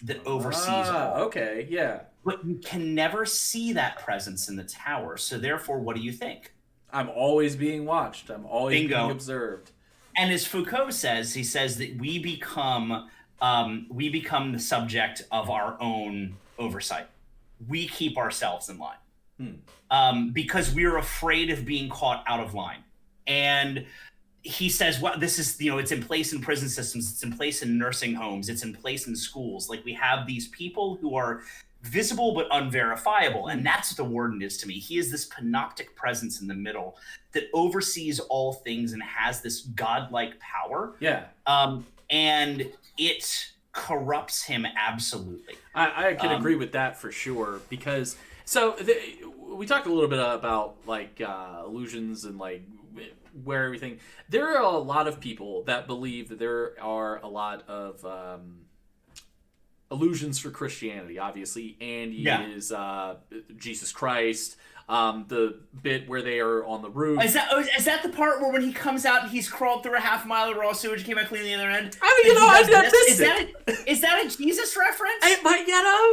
S2: that oversees all.
S1: Okay, yeah.
S2: But you can never see that presence in the tower. So therefore, what do you think?
S1: I'm always being watched. I'm always being observed.
S2: And as Foucault says, he says that we become the subject of our own oversight. We keep ourselves in line because we're afraid of being caught out of line. And he says, well, this is, it's in place in prison systems. It's in place in nursing homes. It's in place in schools. Like, we have these people who are visible but unverifiable. And that's what the warden is to me. He is this panoptic presence in the middle that oversees all things and has this godlike power.
S1: Yeah.
S2: And it corrupts him absolutely.
S1: I can agree with that for sure, because we talked a little bit about like illusions and like where everything. There are a lot of people that believe that there are a lot of illusions for Christianity. Obviously, Andy is Jesus Christ. The bit where they are on the roof.
S2: Is that the part where when he comes out and he's crawled through a half mile of raw sewage and came out clean on the other end?
S1: I mean, I missed
S2: it. Is that a Jesus reference?
S1: It might,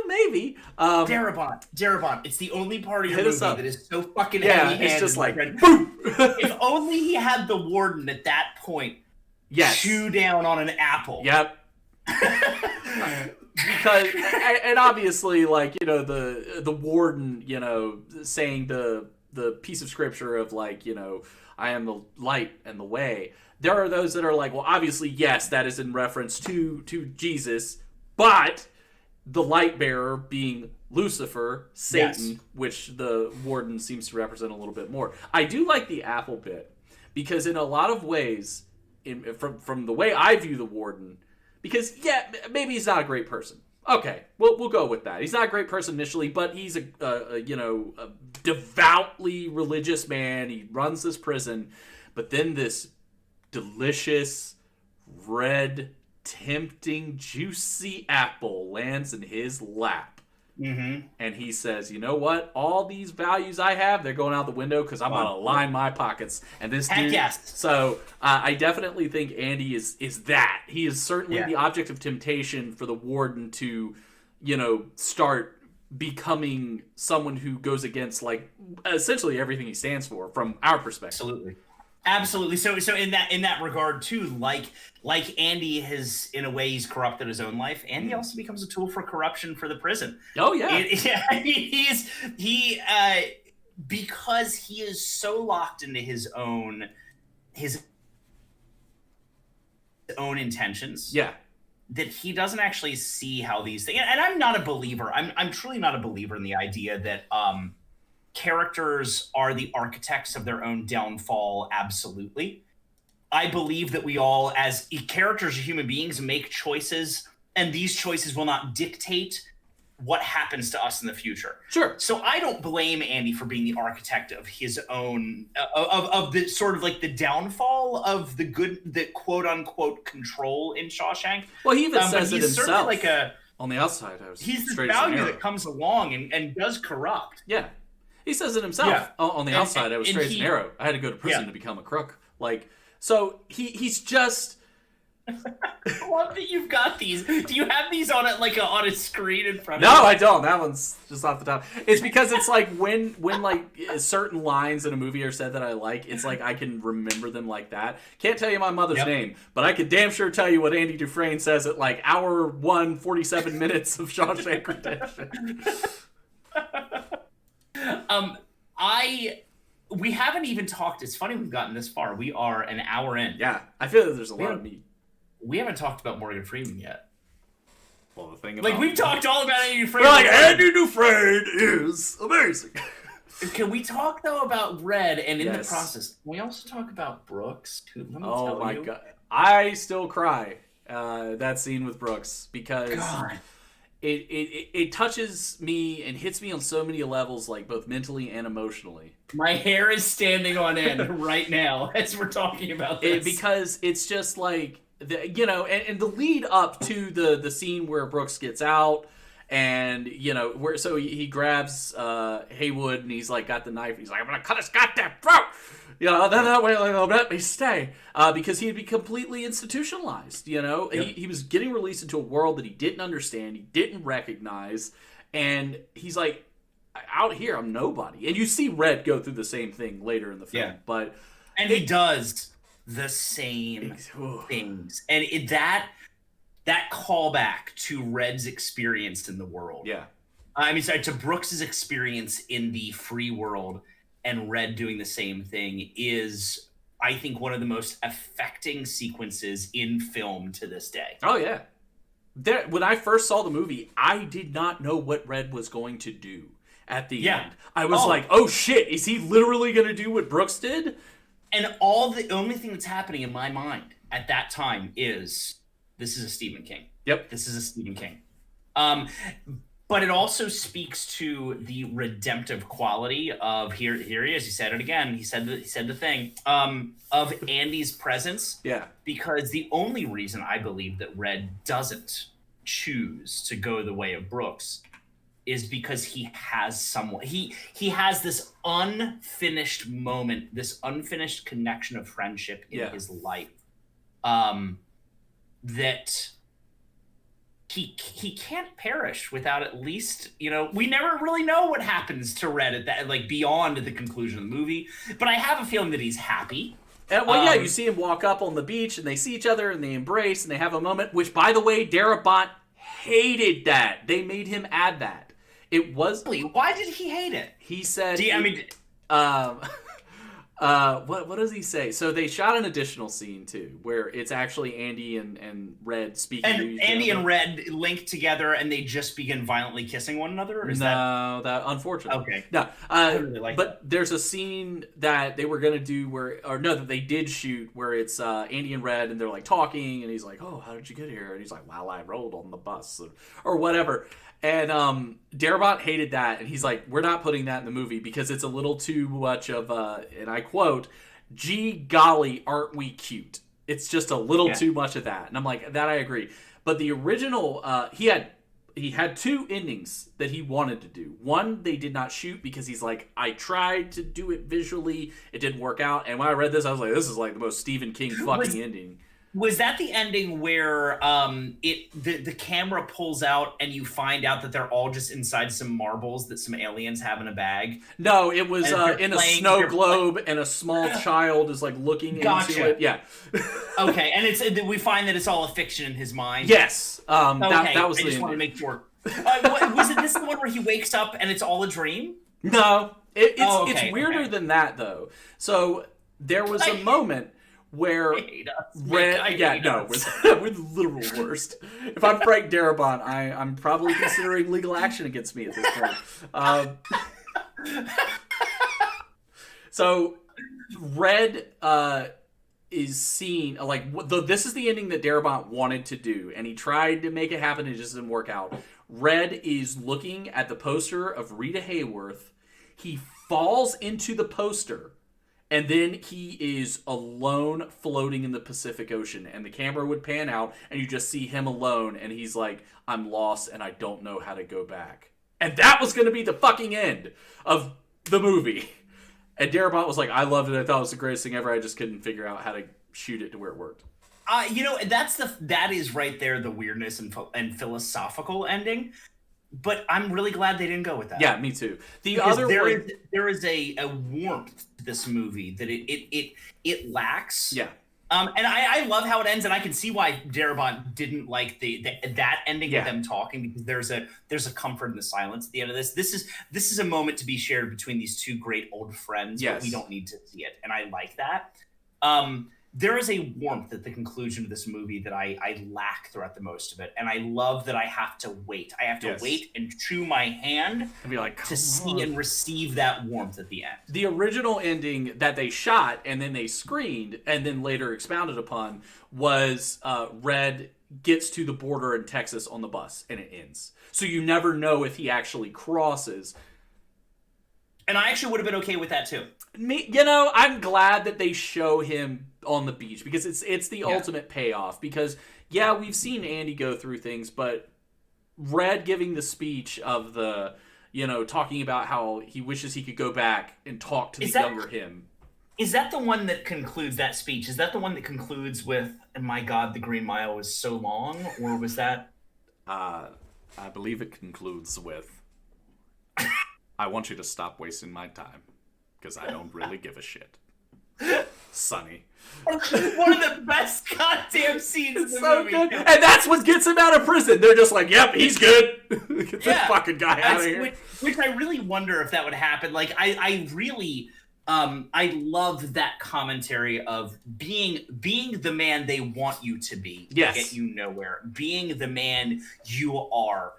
S1: maybe.
S2: Darabont. It's the only part of your movie that is so fucking heavy-handed.
S1: It's just like, boom!
S2: If only he had the warden at that point chew down on an apple.
S1: Yep. Because and obviously, like, the warden, saying the piece of scripture of like, I am the light and the way. There are those that are like, well, obviously, yes, that is in reference to Jesus, but the light bearer being Lucifer, Satan, which the warden seems to represent a little bit more. I do like the apple bit, because in a lot of ways, from the way I view the warden. Because, maybe he's not a great person. Okay, we'll go with that. He's not a great person initially, but he's a devoutly religious man. He runs this prison. But then this delicious, red, tempting, juicy apple lands in his lap. Mm-hmm. And he says, you know what? All these values I have, they're going out the window because I'm going to line my pockets. And this dude...
S2: Yes.
S1: So I definitely think Andy is that. He is certainly the object of temptation for the warden to, start becoming someone who goes against, like, essentially everything he stands for from our perspective.
S2: Absolutely. So in that regard too, like Andy has, in a way, he's corrupted his own life. Andy also becomes a tool for corruption for the prison.
S1: Oh yeah.
S2: Because he is so locked into his own intentions.
S1: Yeah.
S2: That he doesn't actually see how these things. And I'm not a believer. I'm truly not a believer in the idea that characters are the architects of their own downfall. Absolutely. I believe that we all, as characters or human beings, make choices, and these choices will not dictate what happens to us in the future.
S1: Sure.
S2: So I don't blame Andy for being the architect of his own, of the sort of like the downfall of the good, the quote unquote control in Shawshank.
S1: Well, he even says it himself.
S2: Like
S1: on the outside,
S2: he's the value that comes along and does corrupt.
S1: Yeah. He says it himself. Yeah. On the outside, I was straight as an arrow. I had to go to prison to become a crook. Like, so he's just
S2: I love that you've got these. Do you have these on on a screen in front of
S1: No,
S2: you?
S1: I don't. That one's just off the top. It's because it's like when like certain lines in a movie are said that I like, it's like I can remember them like that. Can't tell you my mother's name, but I could damn sure tell you what Andy Dufresne says at like hour 1, 47 minutes of Shawshank Redemption.
S2: We haven't even talked. It's funny we've gotten this far. We are an hour in.
S1: Yeah, I feel that there's a lot of meat.
S2: We haven't talked about Morgan Freeman yet.
S1: Well, the thing about
S2: we've talked all about Andy Dufresne.
S1: We're like, Andy Dufresne is amazing.
S2: Can we talk though about Red, and in the process, can we also talk about Brooks? Let me tell you. Oh my god,
S1: I still cry that scene with Brooks because it touches me and hits me on so many levels, like both mentally and emotionally.
S2: My hair is standing on end right now as we're talking about this
S1: because it's just like. And the lead up to the scene where Brooks gets out, and so he grabs Haywood and he's like got the knife. He's like, I'm gonna cut his goddamn throat. Then that way they'll let me stay because he'd be completely institutionalized. He was getting released into a world that he didn't understand, he didn't recognize, and he's like, out here I'm nobody. And you see Red go through the same thing later in the film,
S2: he does the same things, and that callback to Red's experience in the world, to Brooks's experience in the free world, and Red doing the same thing is, I think, one of the most affecting sequences in film to this day.
S1: Oh yeah, when I first saw the movie, I did not know what Red was going to do at the end. I was like, oh shit, is he literally going to do what Brooks did?
S2: And the only thing that's happening in my mind at that time is, this is a Stephen King.
S1: Yep.
S2: This is a Stephen King. But it also speaks to the redemptive quality of, here he is, he said it again, he said the thing, of Andy's presence.
S1: Yeah.
S2: Because the only reason I believe that Red doesn't choose to go the way of Brooks is because he has someone. He has this unfinished moment, this unfinished connection of friendship in his life, that he can't perish without at least, we never really know what happens to Red at that, like beyond the conclusion of the movie. But I have a feeling that he's happy.
S1: You see him walk up on the beach and they see each other and they embrace and they have a moment. Which, by the way, Darabont hated that. They made him add that. It was.
S2: Why did he hate it?
S1: He said. What does he say? So they shot an additional scene too, where it's actually Andy and Red speaking.
S2: And Andy and Red link together, and they just begin violently kissing one another. Or is
S1: that unfortunate?
S2: Okay.
S1: No,
S2: I really like
S1: but that. There's a scene that they were gonna do that they did shoot where it's Andy and Red, and they're like talking, and he's like, "Oh, how did you get here?" And he's like, "Well, I rode on the bus," or whatever. And Darabont hated that, and he's like, we're not putting that in the movie because it's a little too much of and I quote, "Gee golly, aren't we cute?" It's just a little too much of that. And I'm like, that I agree. But the original, he had two endings that he wanted to do. One, they did not shoot because he's like, I tried to do it visually, it didn't work out. And when I read this, I was like, this is like the most Stephen King fucking ending.
S2: Was that the ending where the camera pulls out and you find out that they're all just inside some marbles that some aliens have in a bag?
S1: No, it was in a snow globe, and a small child is like looking into it. Yeah.
S2: Okay, and we find that it's all a fiction in his mind.
S1: Yes. That was.
S2: I just want to make sure. Was it this the one where he wakes up and it's all a dream?
S1: No, it's weirder than that though. So there was a moment where Red, we're the literal worst. If I'm Frank Darabont, I'm probably considering legal action against me at this point. So Red is seen this is the ending that Darabont wanted to do, and he tried to make it happen, and it just didn't work out. Red is looking at the poster of Rita Hayworth. He falls into the poster. And then he is alone floating in the Pacific Ocean. And the camera would pan out, and you just see him alone. And he's like, I'm lost, and I don't know how to go back. And that was going to be the fucking end of the movie. And Darabont was like, I loved it. I thought it was the greatest thing ever. I just couldn't figure out how to shoot it to where it worked.
S2: That is right there, the weirdness and philosophical ending. But I'm really glad they didn't go with that.
S1: Yeah, me too.
S2: There is a warmth to this movie that it lacks.
S1: Yeah.
S2: And I love how it ends, and I can see why Darabont didn't like that ending with them talking, because there's a comfort in the silence at the end of this. This is a moment to be shared between these two great old friends, but we don't need to see it, and I like that. There is a warmth at the conclusion of this movie that I lack throughout the most of it, and I love that I have to wait. I have to wait and chew my hand
S1: and be like,
S2: to see and receive that warmth at the end.
S1: The original ending that they shot and then they screened and then later expounded upon was Red gets to the border in Texas on the bus and it ends. So you never know if he actually crosses.
S2: And I actually would have been okay with that too.
S1: I'm glad that they show him on the beach, because it's the ultimate payoff. Because we've seen Andy go through things, but Red giving the speech of the talking about how he wishes he could go back and talk to the younger him.
S2: Is that the one that concludes that speech? Is that the one that concludes with, "And my God, the Green Mile was so long," or was that?
S1: I believe it concludes with, "I want you to stop wasting my time, because I don't really give a shit." Sonny.
S2: One of the best goddamn scenes in the movie.
S1: Good. And that's what gets him out of prison. They're just like, "Yep, he's good." Get this fucking guy out of here.
S2: Which I really wonder if that would happen. Like, I really, I love that commentary of being the man they want you to be will get you nowhere. Being the man you are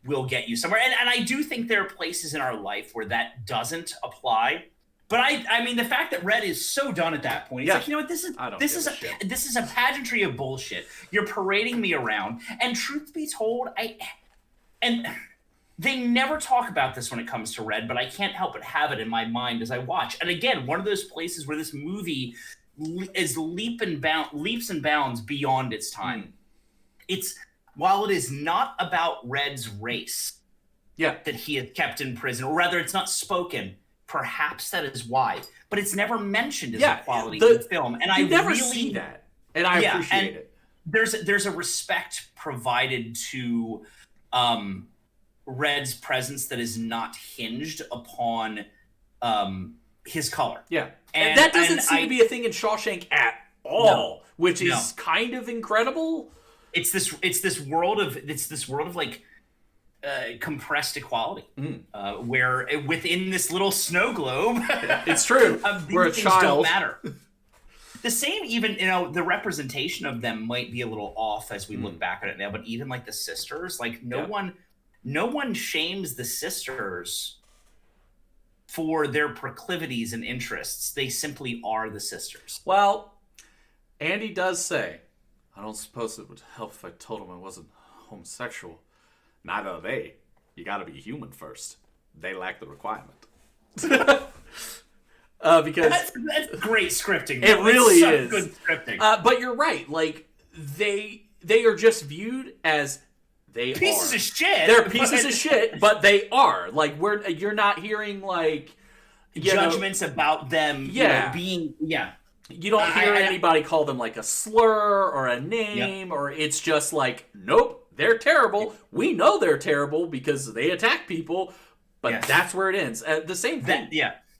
S2: will get you somewhere. And I do think there are places in our life where that doesn't apply. But I mean, the fact that Red is so done at that point, he's like, you know what, this is a pageantry of bullshit. You're parading me around, and truth be told, and they never talk about this when it comes to Red, but I can't help but have it in my mind as I watch. And again, one of those places where this movie is leaps and bounds beyond its time. It's, while it is not about Red's race, that he is kept in prison, or rather, it's not spoken. Perhaps that is why, but it's never mentioned as a quality in the film, and I
S1: never
S2: really
S1: see that, and I appreciate it.
S2: There's a respect provided to Red's presence that is not hinged upon his color. Yeah,
S1: and that doesn't seem to be a thing in Shawshank at all, which is kind of incredible.
S2: It's this world of like. Compressed equality, where within this little snow globe,
S1: it's true. We're a child.
S2: Don't matter. The same, even the representation of them might be a little off as we look back at it now. But even like the sisters, like no one shames the sisters for their proclivities and interests. They simply are the sisters.
S1: Well, Andy does say, "I don't suppose it would help if I told him I wasn't homosexual. Neither are they. You gotta be human first. They lack the requirement." Because
S2: that's great scripting.
S1: It really is
S2: good scripting.
S1: But you're right. Like they are just viewed as
S2: pieces of shit.
S1: They're pieces of shit, but they are. Like you're not hearing like
S2: judgments about them. Being.
S1: You don't hear anybody call them like a slur or a name, or it's just like, nope. They're terrible. We know they're terrible because they attack people, but that's where it ends. The same thing.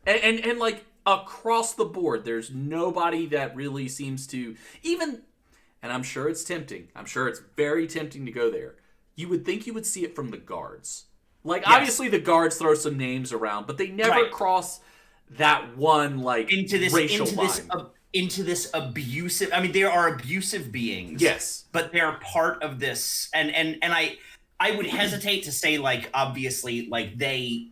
S1: And like across the board, there's nobody that really seems to even, and I'm sure it's tempting. I'm sure it's very tempting to go there. You would think you would see it from the guards. Like, obviously the guards throw some names around, but they never cross that one, like, racial line.
S2: Into this abusive, I mean, there are abusive beings.
S1: Yes.
S2: But they're part of this. And I would hesitate to say, like, obviously, like, they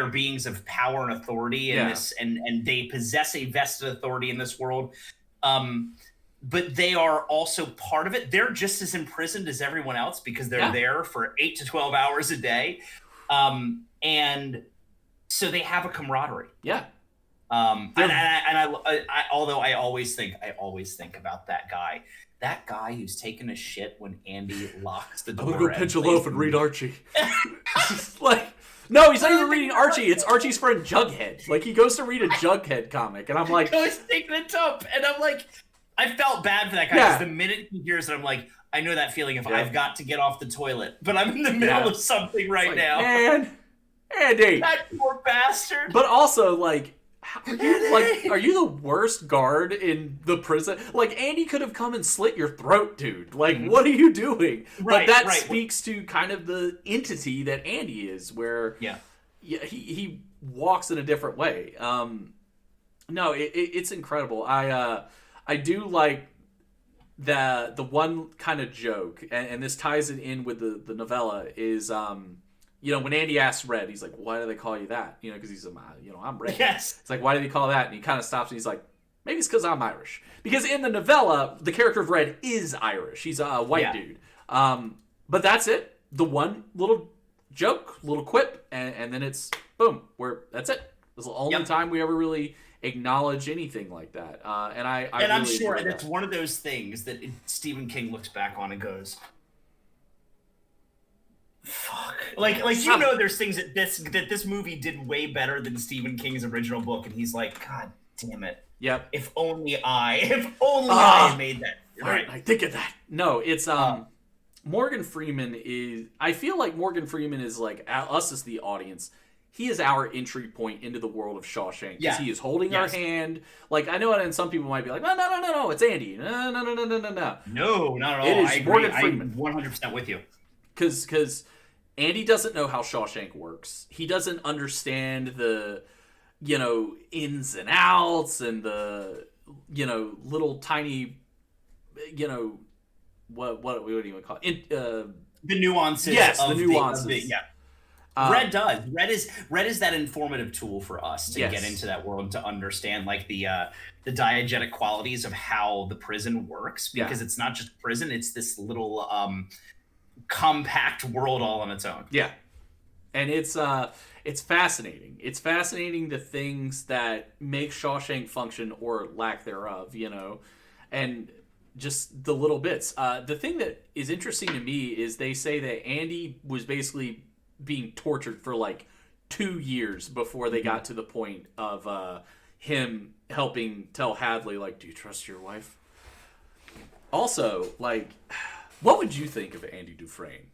S2: are beings of power and authority in this, and they possess a vested authority in this world. But they are also part of it. They're just as imprisoned as everyone else because they're there for 8 to 12 hours a day. And so they have a camaraderie.
S1: Yeah.
S2: Although I always think about that guy who's taking a shit when Andy locks the door.
S1: I'm gonna go pinch a loaf and read Archie. Like, no, he's not even reading Archie. It's Archie's friend Jughead. Like, he goes to read a Jughead comic, and I'm like,
S2: I was taking a dump, and I'm like, I felt bad for that guy because the minute he hears it, I'm like, I know that feeling if I've got to get off the toilet, but I'm in the middle of something right now.
S1: Man, Andy,
S2: that poor bastard.
S1: But also, like, are you the worst guard in the prison? Like, Andy could have come and slit your throat, dude. Like, what are you doing? But that speaks to kind of the entity that Andy is, where he walks in a different way. No, it's incredible. I do like the one kind of joke, and this ties it in with the novella, is when Andy asks Red, he's like, why do they call you that? Because he's I'm Red.
S2: Yes.
S1: It's like, why do they call that? And he kind of stops and he's like, maybe it's because I'm Irish. Because in the novella, the character of Red is Irish. He's a white dude. But that's it. The one little joke, little quip, and then it's boom. That's it. It's the only time we ever really acknowledge anything like that. And I'm
S2: really sure that's one of those things that Stephen King looks back on and goes, fuck. Like there's things that this movie did way better than Stephen King's original book, and he's like, God damn it.
S1: Yep.
S2: If only I had made that.
S1: Right. I think of that. No, it's Morgan Freeman is. I feel like Morgan Freeman is like us as the audience. He is our entry point into the world of Shawshank. Because he is holding our hand. Like, I know, and some people might be like, no, it's Andy. No.
S2: No, not at all.
S1: It is Morgan Freeman.
S2: I'm 100% with you.
S1: Because Andy doesn't know how Shawshank works. He doesn't understand the, ins and outs and the, little tiny, what do you call it?
S2: The nuances.
S1: Yes, the nuances.
S2: Red does. Red is that informative tool for us to get into that world, to understand like the diegetic qualities of how the prison works, because it's not just prison, it's this little compact world all on its own.
S1: Yeah. And it's fascinating. It's fascinating the things that make Shawshank function or lack thereof, and just the little bits. The thing that is interesting to me is they say that Andy was basically being tortured for like 2 years before they got to the point of him helping tell Hadley, like, do you trust your wife? Also, like, what would you think of Andy Dufresne?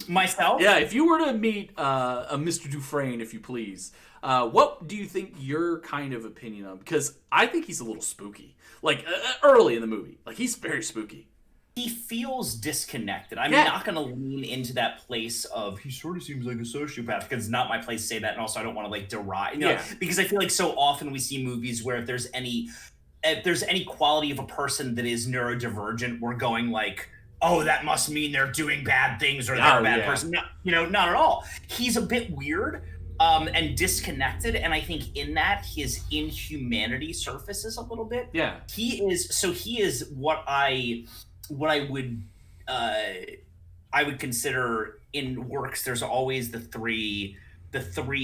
S2: Myself?
S1: Yeah, if you were to meet a Mr. Dufresne, if you please, what do you think your kind of opinion of? Because I think he's a little spooky. Like, early in the movie. Like, he's very spooky.
S2: He feels disconnected. I'm not going to lean into that place of he sort of seems like a sociopath, because it's not my place to say that, and also I don't want to like deride, because I feel like so often we see movies where if there's any quality of a person that is neurodivergent, we're going like, oh, that must mean they're doing bad things or they're a bad person. No, not at all. He's a bit weird and disconnected, and I think in that his inhumanity surfaces a little bit.
S1: Yeah.
S2: He is what I would consider in works. There's always the three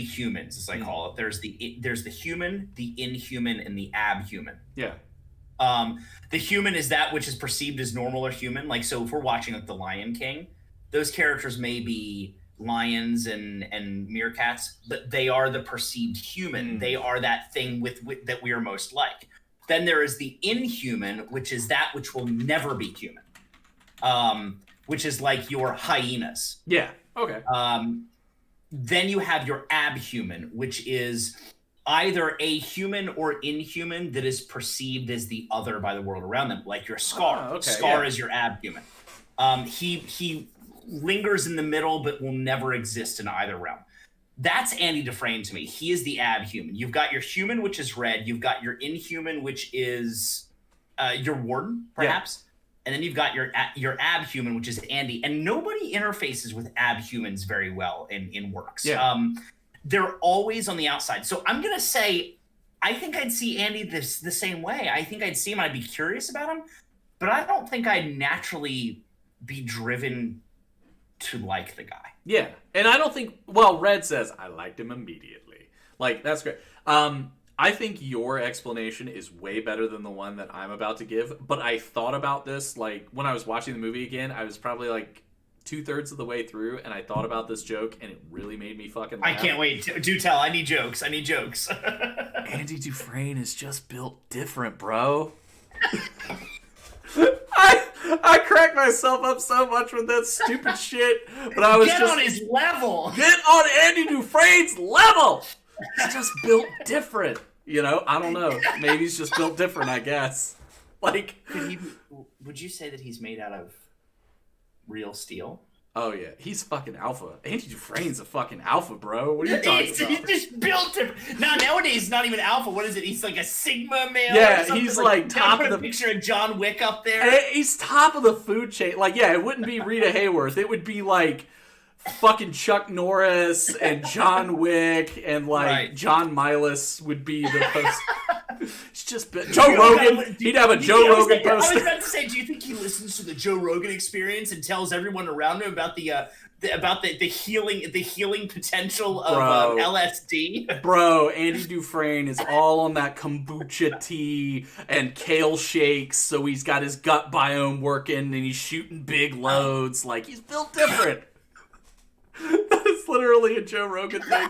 S2: humans, as I call it. There's the human, the inhuman, and the abhuman.
S1: Yeah.
S2: The human is that which is perceived as normal or human. Like, so if we're watching like The Lion King, those characters may be lions and meerkats, but they are the perceived human. They are that thing with that we are most like. Then there is the inhuman, which is that which will never be human, which is like your hyenas.
S1: Yeah. Okay.
S2: Then you have your abhuman, which is either a human or inhuman that is perceived as the other by the world around them, like your Scar. Scar is your abhuman. He lingers in the middle, but will never exist in either realm. That's Andy Dufresne to me. He is the abhuman. You've got your human, which is Red. You've got your inhuman, which is your Warden, perhaps. And then you've got your abhuman, which is Andy. And nobody interfaces with abhumans very well in works.
S1: Yeah.
S2: They're always on the outside. So I'm going to say, I think I'd see Andy the same way. I think I'd see him, I'd be curious about him. But I don't think I'd naturally be driven to like the guy.
S1: Yeah, and I don't think... Well, Red says, I liked him immediately. Like, that's great. I think your explanation is way better than the one that I'm about to give, but I thought about this, like, when I was watching the movie again, I was probably, like, 2/3 of the way through, and I thought about this joke, and it really made me fucking laugh.
S2: I can't wait. Do tell. I need jokes.
S1: Andy Dufresne is just built different, bro. I cracked myself up so much with that stupid shit, but I was
S2: Get on his level.
S1: Get on Andy Dufresne's level. He's just built different, you know. I don't know. Maybe he's just built different. I guess. Like,
S2: would you say that he's made out of real steel?
S1: Oh yeah, he's fucking alpha. Andy Dufresne's a fucking alpha, bro. What are you talking about?
S2: He's just built different. Nowadays, he's not even alpha. What is it? He's like a Sigma male.
S1: Yeah, he's like top of the
S2: picture of John Wick up there.
S1: He's top of the food chain. Like, yeah, it wouldn't be Rita Hayworth. It would be like fucking Chuck Norris and John Wick and like John Milas would be the post. It's just Joe Rogan. He'd have a Joe Rogan poster.
S2: I was about to say, do you think he listens to the Joe Rogan Experience and tells everyone around him about the healing potential of LSD?
S1: Bro, Andy Dufresne is all on that kombucha tea and kale shakes, so he's got his gut biome working and he's shooting big loads. Like, he's built different. That's literally a Joe Rogan thing.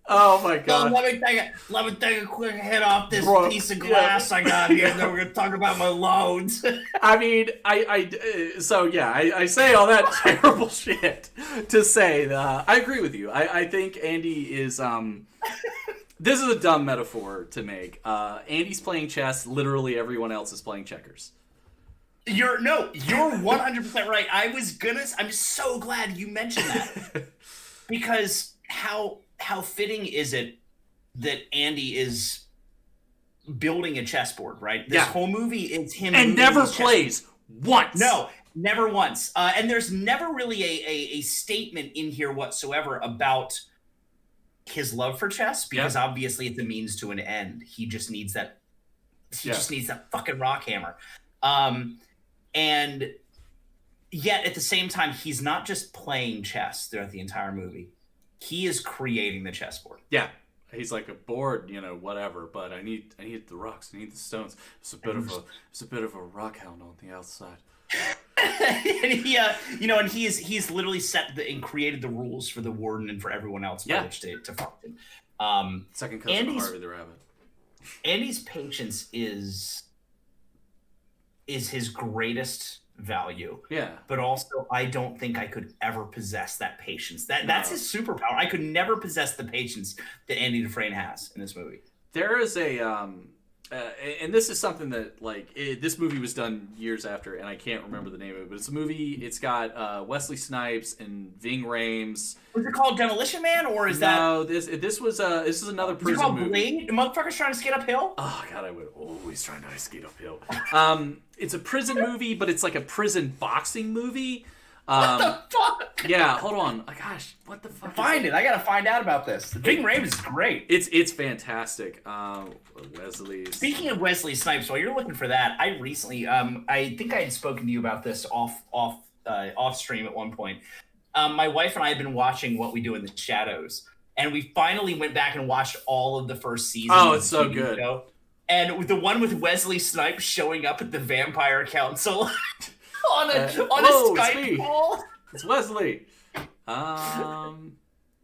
S1: Oh my god!
S2: Well, let me take a quick hit off this piece of glass I got here, and then we're gonna talk about my loads.
S1: I mean, I say all that terrible shit to say that I agree with you. I think Andy is this is a dumb metaphor to make. Andy's playing chess. Literally, everyone else is playing checkers.
S2: You're 100% right. I'm so glad you mentioned that because how fitting is it that Andy is building a chessboard, right? This whole movie is him
S1: and never plays once.
S2: No, never once. And there's never really a statement in here whatsoever about his love for chess because obviously it's a means to an end. He just needs that. He just needs that fucking rock hammer. And yet at the same time, he's not just playing chess throughout the entire movie. He is creating the chessboard.
S1: Yeah. He's like a board, you know, whatever, but I need the rocks, I need the stones. It's a bit of a rock hound on the outside.
S2: And he's literally set and created the rules for the warden and for everyone else by which to function.
S1: Second cousin of Harvey the Rabbit.
S2: Andy's patience is his greatest value.
S1: Yeah.
S2: But also, I don't think I could ever possess that patience. That's his superpower. I could never possess the patience that Andy Dufresne has in this movie.
S1: There is a and this is something that this movie was done years after, and I can't remember the name of it, but it's a movie. It's got Wesley Snipes and Ving Rhames.
S2: Was it called Demolition Man, or is
S1: no? This is another prison
S2: is it called
S1: movie.
S2: Blade? The motherfucker's trying to skate uphill.
S1: Oh god, I would always try not to skate uphill. It's a prison movie, but it's like a prison boxing movie.
S2: What the fuck?
S1: Yeah, hold on. Gosh, what the fuck?
S2: Find it. I gotta find out about this. Ving Rhames is great.
S1: It's fantastic. Wesley.
S2: Speaking of Wesley Snipes, while you're looking for that, I recently, I think I had spoken to you about this off stream at one point. My wife and I have been watching What We Do in the Shadows, and we finally went back and watched all of the first season.
S1: Oh, it's so good.
S2: Show. And with the one with Wesley Snipes showing up at the Vampire Council. on a Skype call.
S1: It's Wesley.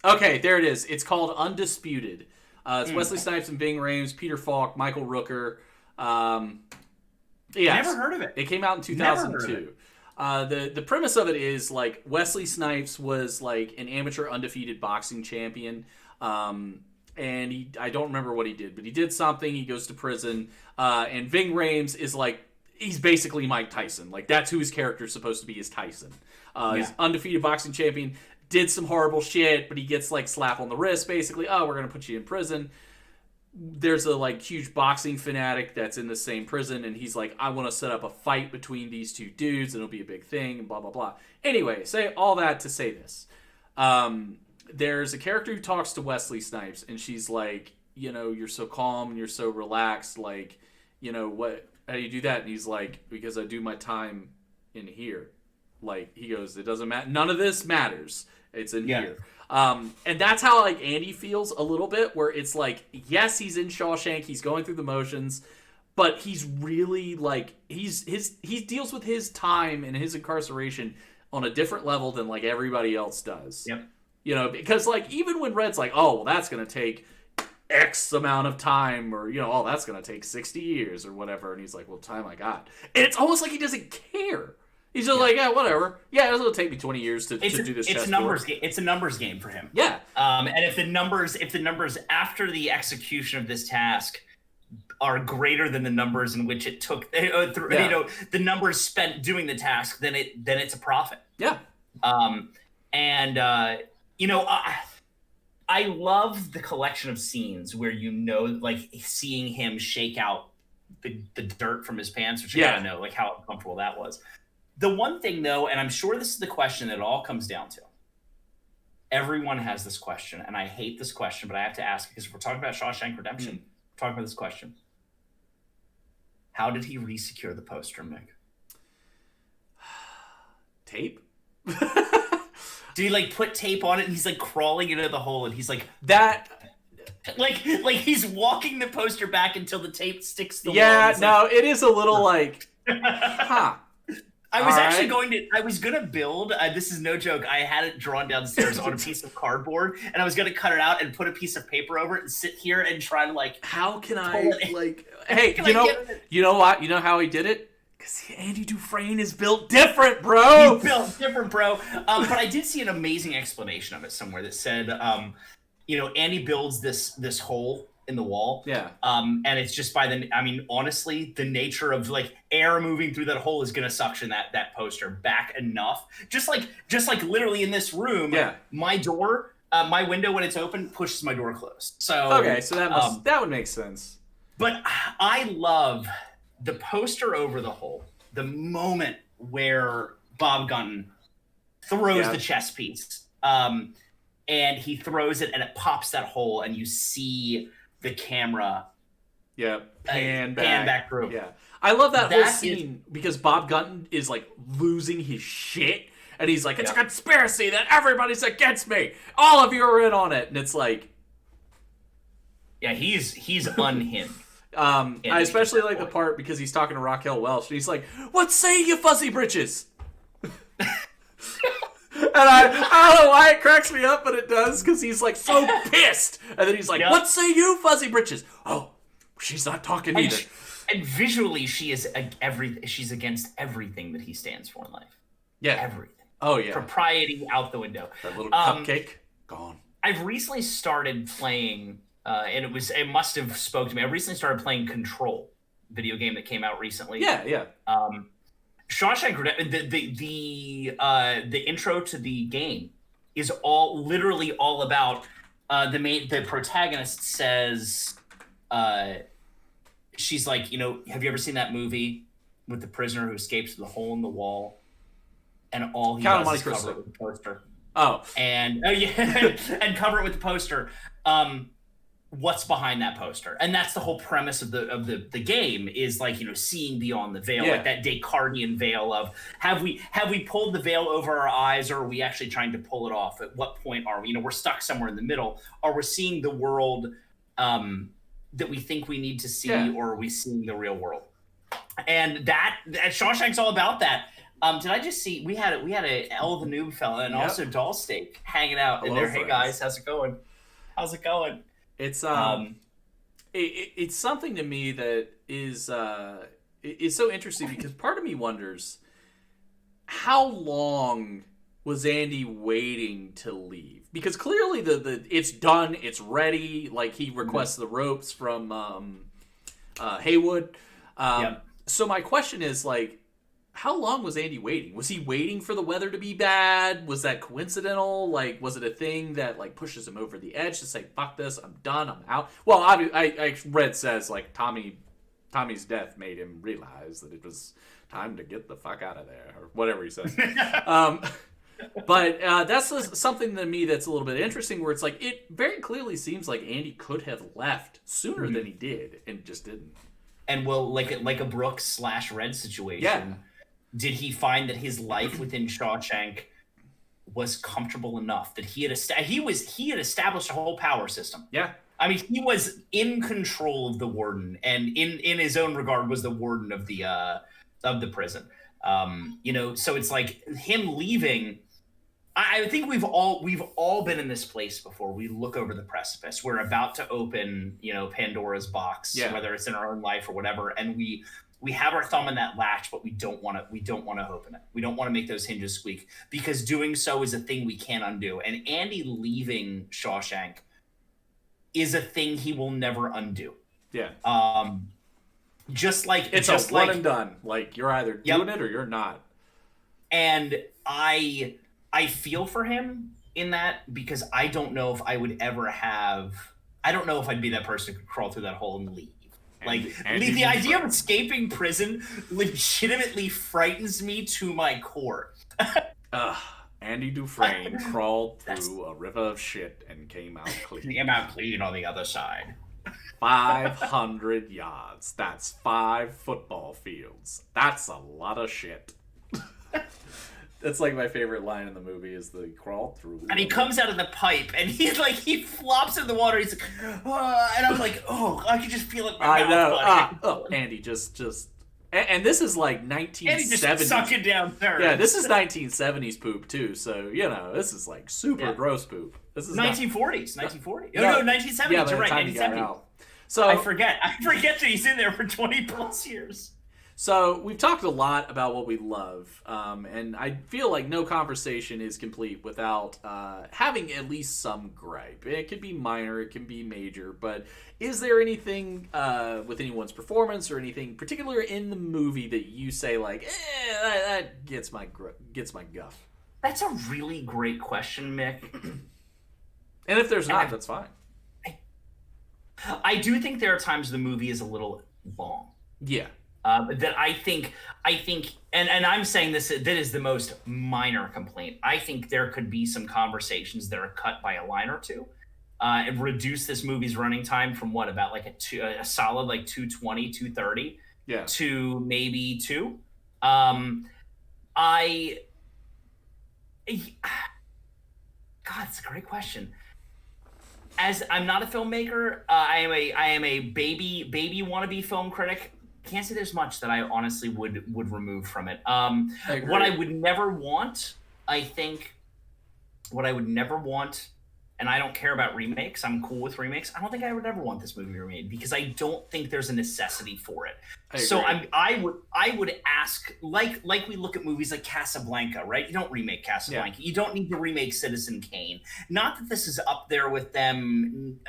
S1: Okay, there it is. It's called Undisputed. It's Wesley Snipes and Ving Rhames, Peter falk, Michael Rooker.
S2: Never heard of it.
S1: It came out in 2002. The premise of it is like Wesley Snipes was like an amateur undefeated boxing champion. And I don't remember what he did, but he did something. He goes to prison. And Ving Rhames is like, he's basically Mike Tyson. Like, that's who his character is supposed to be, is Tyson. He's undefeated boxing champion, did some horrible shit, but he gets, like, slap on the wrist, basically. Oh, we're going to put you in prison. There's a, like, huge boxing fanatic that's in the same prison, and he's like, I want to set up a fight between these two dudes, and it'll be a big thing, and blah, blah, blah. Anyway, say all that to say this. There's a character who talks to Wesley Snipes, and she's like, you know, you're so calm, and you're so relaxed, like, you know, how do you do that? And he's like, because I do my time in here. Like, he goes, it doesn't matter. None of this matters. It's in here. And that's how, like, Andy feels a little bit, where it's like, yes, he's in Shawshank. He's going through the motions. But he's really, like, he deals with his time and his incarceration on a different level than, like, everybody else does.
S2: Yep.
S1: You know, because, like, even when Red's like, oh, well, that's going to take X amount of time, or, oh, that's going to take 60 years or whatever. And he's like, well, time I got. And it's almost like he doesn't care. He's just like, yeah, whatever. Yeah, it'll take me 20 years to do this.
S2: It's a numbers game. It's a numbers game for him.
S1: Yeah.
S2: And if the numbers after the execution of this task are greater than the numbers in which it took, the numbers spent doing the task, then it's a profit.
S1: Yeah.
S2: I love the collection of scenes where, like seeing him shake out the dirt from his pants, which I gotta know, like how uncomfortable that was. The one thing, though, and I'm sure this is the question that it all comes down to. Everyone has this question, and I hate this question, but I have to ask because if we're talking about Shawshank Redemption, we're talking about this question. How did he re-secure the poster, Mick?
S1: Tape?
S2: Did he, like, put tape on it, and he's, like, crawling into the hole, and he's, like...
S1: That...
S2: Like he's walking the poster back until the tape sticks to the wall.
S1: Yeah, no, it is a little, like... Huh.
S2: I was gonna build, this is no joke, I had it drawn downstairs on a piece of cardboard, and I was gonna cut it out and put a piece of paper over it and sit here and try to, like...
S1: How can I, like... Hey, you know what? You know how he did it? Because Andy Dufresne is built different, bro!
S2: He's built different, bro. But I did see an amazing explanation of it somewhere that said, Andy builds this hole in the wall.
S1: Yeah.
S2: And it's just honestly, the nature of like air moving through that hole is going to suction that poster back enough. Just like literally in this room, my door, my window when it's open pushes my door closed. So
S1: okay, so that would make sense.
S2: But I love the poster over the hole. The moment where Bob Gunton throws the chess piece, and he throws it and it pops that hole, and you see the camera
S1: pan
S2: back through.
S1: Yeah. I love that whole scene because Bob Gunton is like losing his shit, and he's like, it's a conspiracy that everybody's against me. All of you are in on it. And it's like,
S2: yeah, he's unhinged.
S1: I especially like the part because he's talking to Raquel Welch, and he's like, what say you fuzzy britches? And I don't know why it cracks me up, but it does, because he's like so pissed. And then he's like, what say you, fuzzy britches? Oh, she's not talking either.
S2: And visually, she's against everything that he stands for in life.
S1: Yeah.
S2: Everything.
S1: Oh, yeah.
S2: Propriety out the window.
S1: That little cupcake, gone.
S2: I've recently started playing, and it must have spoke to me. I recently started playing Control, video game that came out recently.
S1: Yeah.
S2: Shawshank Redemption, the intro to the game is literally all about the protagonist says, she's like, have you ever seen that movie with the prisoner who escapes the hole in the wall, and all he does is cover it with the poster. And cover it with the poster. What's behind that poster? And that's the whole premise of the game, is like, seeing beyond the veil, like that Descartesian veil of have we pulled the veil over our eyes, or are we actually trying to pull it off? At what point are we? We're stuck somewhere in the middle. Are we seeing the world that we think we need to see, or are we seeing the real world? And that Shawshank's all about that. Did I just see we had a El the Noob fella and also Dollsteak hanging out in there. Hey guys, how's it going?
S1: It's it's something to me that is so interesting, because part of me wonders, how long was Andy waiting to leave? Because clearly the it's done, it's ready. Like, he requests the ropes from Haywood. So my question is, like, how long was Andy waiting? Was he waiting for the weather to be bad? Was that coincidental? Like, was it a thing that, like, pushes him over the edge to say, fuck this, I'm done, I'm out? Well, I read says, like, Tommy's death made him realize that it was time to get the fuck out of there, or whatever he says. But that's something to me that's a little bit interesting, where it's like, it very clearly seems like Andy could have left sooner than he did, and just didn't.
S2: And like a Brooks / Red situation.
S1: Yeah.
S2: Did he find that his life within Shawshank was comfortable enough that he had established a whole power system?
S1: Yeah.
S2: I mean, he was in control of the warden, and in his own regard was the warden of the prison. So it's like him leaving I think we've all been in this place before. We look over the precipice. We're about to open, Pandora's box, whether it's in our own life or whatever, and we have our thumb in that latch, but we don't want to open it. We don't want to make those hinges squeak, because doing so is a thing we can't undo. And Andy leaving Shawshank is a thing he will never undo.
S1: Yeah.
S2: Just like
S1: it's just a one and done. Like, you're either doing it or you're not.
S2: And I feel for him in that, because I don't know if I would ever have. I don't know if I'd be that person who could crawl through that hole and leave. The idea of escaping prison legitimately frightens me to my core.
S1: Andy Dufresne crawled through a river of shit and came out clean.
S2: Came out clean on the other side.
S1: 500 yards. That's 5 football fields. That's a lot of shit. That's like my favorite line in the movie is the crawl through.
S2: And he comes out of the pipe and he's like, he flops in the water. He's like, and I'm like, I can just feel it in my mouth.
S1: Know. Andy, just. And this is like 1970s.
S2: Andy just suck it down there.
S1: Yeah, this is 1970s poop too. So, this is like super gross poop. This is
S2: 1940s. 1940s. No, 1970s. Yeah, you're right. 1970s.
S1: So
S2: I forget that he's in there for 20 plus years.
S1: So we've talked a lot about what we love, and I feel like no conversation is complete without having at least some gripe. It could be minor, it can be major, but is there anything with anyone's performance or anything particular in the movie that you say like, that gets my guff?
S2: That's a really great question, Mick.
S1: And if there's not, that's fine.
S2: I do think there are times the movie is a little long.
S1: Yeah.
S2: That I think, and I'm saying this, that is the most minor complaint. I think there could be some conversations that are cut by a line or two, and reduce this movie's running time from about like a solid like 220, 230, to maybe 2. God, it's a great question. As I'm not a filmmaker, I am a baby wannabe film critic. Can't say there's much that I honestly would remove from it. What I would never want, and I don't care about remakes. I'm cool with remakes. I don't think I would ever want this movie remade, because I don't think there's a necessity for it. So I would ask, like we look at movies like Casablanca, right? You don't remake Casablanca. Yeah. You don't need to remake Citizen Kane. Not that this is up there with them.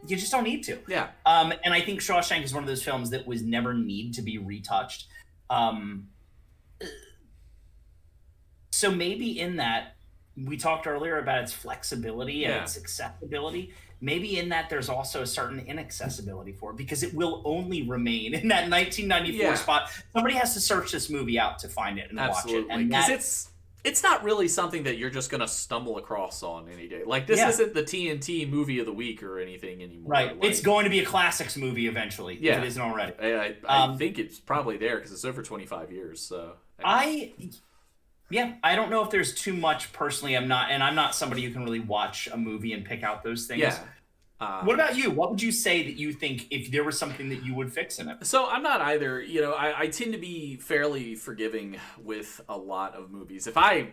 S2: You just don't need to.
S1: Yeah.
S2: And I think Shawshank is one of those films that was never need to be retouched. So maybe in that, we talked earlier about its flexibility and its accessibility. Maybe in that there's also a certain inaccessibility for it, because it will only remain in that 1994 spot. Somebody has to search this movie out to find it and watch it.
S1: Because it's not really something that you're just going to stumble across on any day. Like, this isn't the TNT movie of the week or anything anymore.
S2: Right.
S1: Like,
S2: it's going to be a classics movie eventually, if it isn't already.
S1: I think it's probably there because it's over 25 years. So
S2: I don't know if there's too much personally. I'm not somebody who can really watch a movie and pick out those things.
S1: Yeah.
S2: What about you? What would you say that you think if there was something that you would fix in it?
S1: So I'm not either. I tend to be fairly forgiving with a lot of movies. If I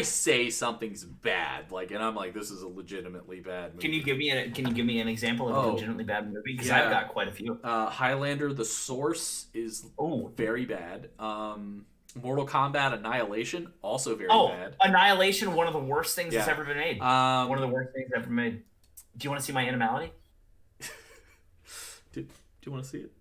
S1: say something's bad, and I'm like, this is a legitimately bad movie.
S2: Can you give me an example of a legitimately bad movie? Because I've got quite a few.
S1: Highlander: The Source is very bad. Mortal Kombat Annihilation, also very bad.
S2: Annihilation, one of the worst things that's ever been made. One of the worst things ever made. Do you want to see my animality?
S1: Do you want to see it?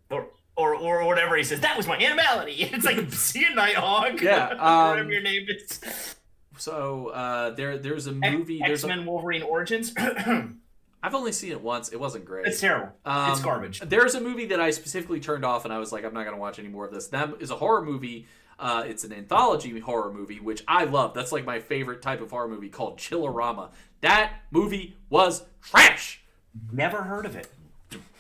S2: Or whatever he says. That was my animality. It's like, see a Nighthawk.
S1: Yeah.
S2: Whatever your name is.
S1: So there's a movie.
S2: X-Men Wolverine Origins.
S1: I've only seen it once. It wasn't great.
S2: It's terrible. It's garbage.
S1: There's a movie that I specifically turned off, and I was like, I'm not going to watch any more of this. That is a horror movie. It's an anthology horror movie, which I love. That's like my favorite type of horror movie, called Chillerama. That movie was trash.
S2: Never heard of it.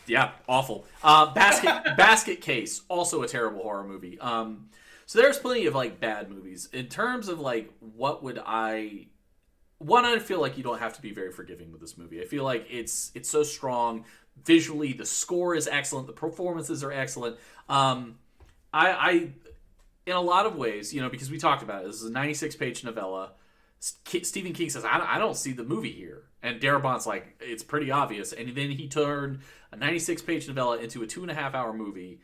S1: Yeah, awful. Basket Case, also a terrible horror movie. So there's plenty of bad movies. In terms of what would I feel like you don't have to be very forgiving with this movie. I feel like it's so strong visually. The score is excellent. The performances are excellent. in a lot of ways, because we talked about it, this is a 96-page novella. Stephen King says, I don't see the movie here. And Darabont's like, it's pretty obvious. And then he turned a 96-page novella into a 2.5-hour movie.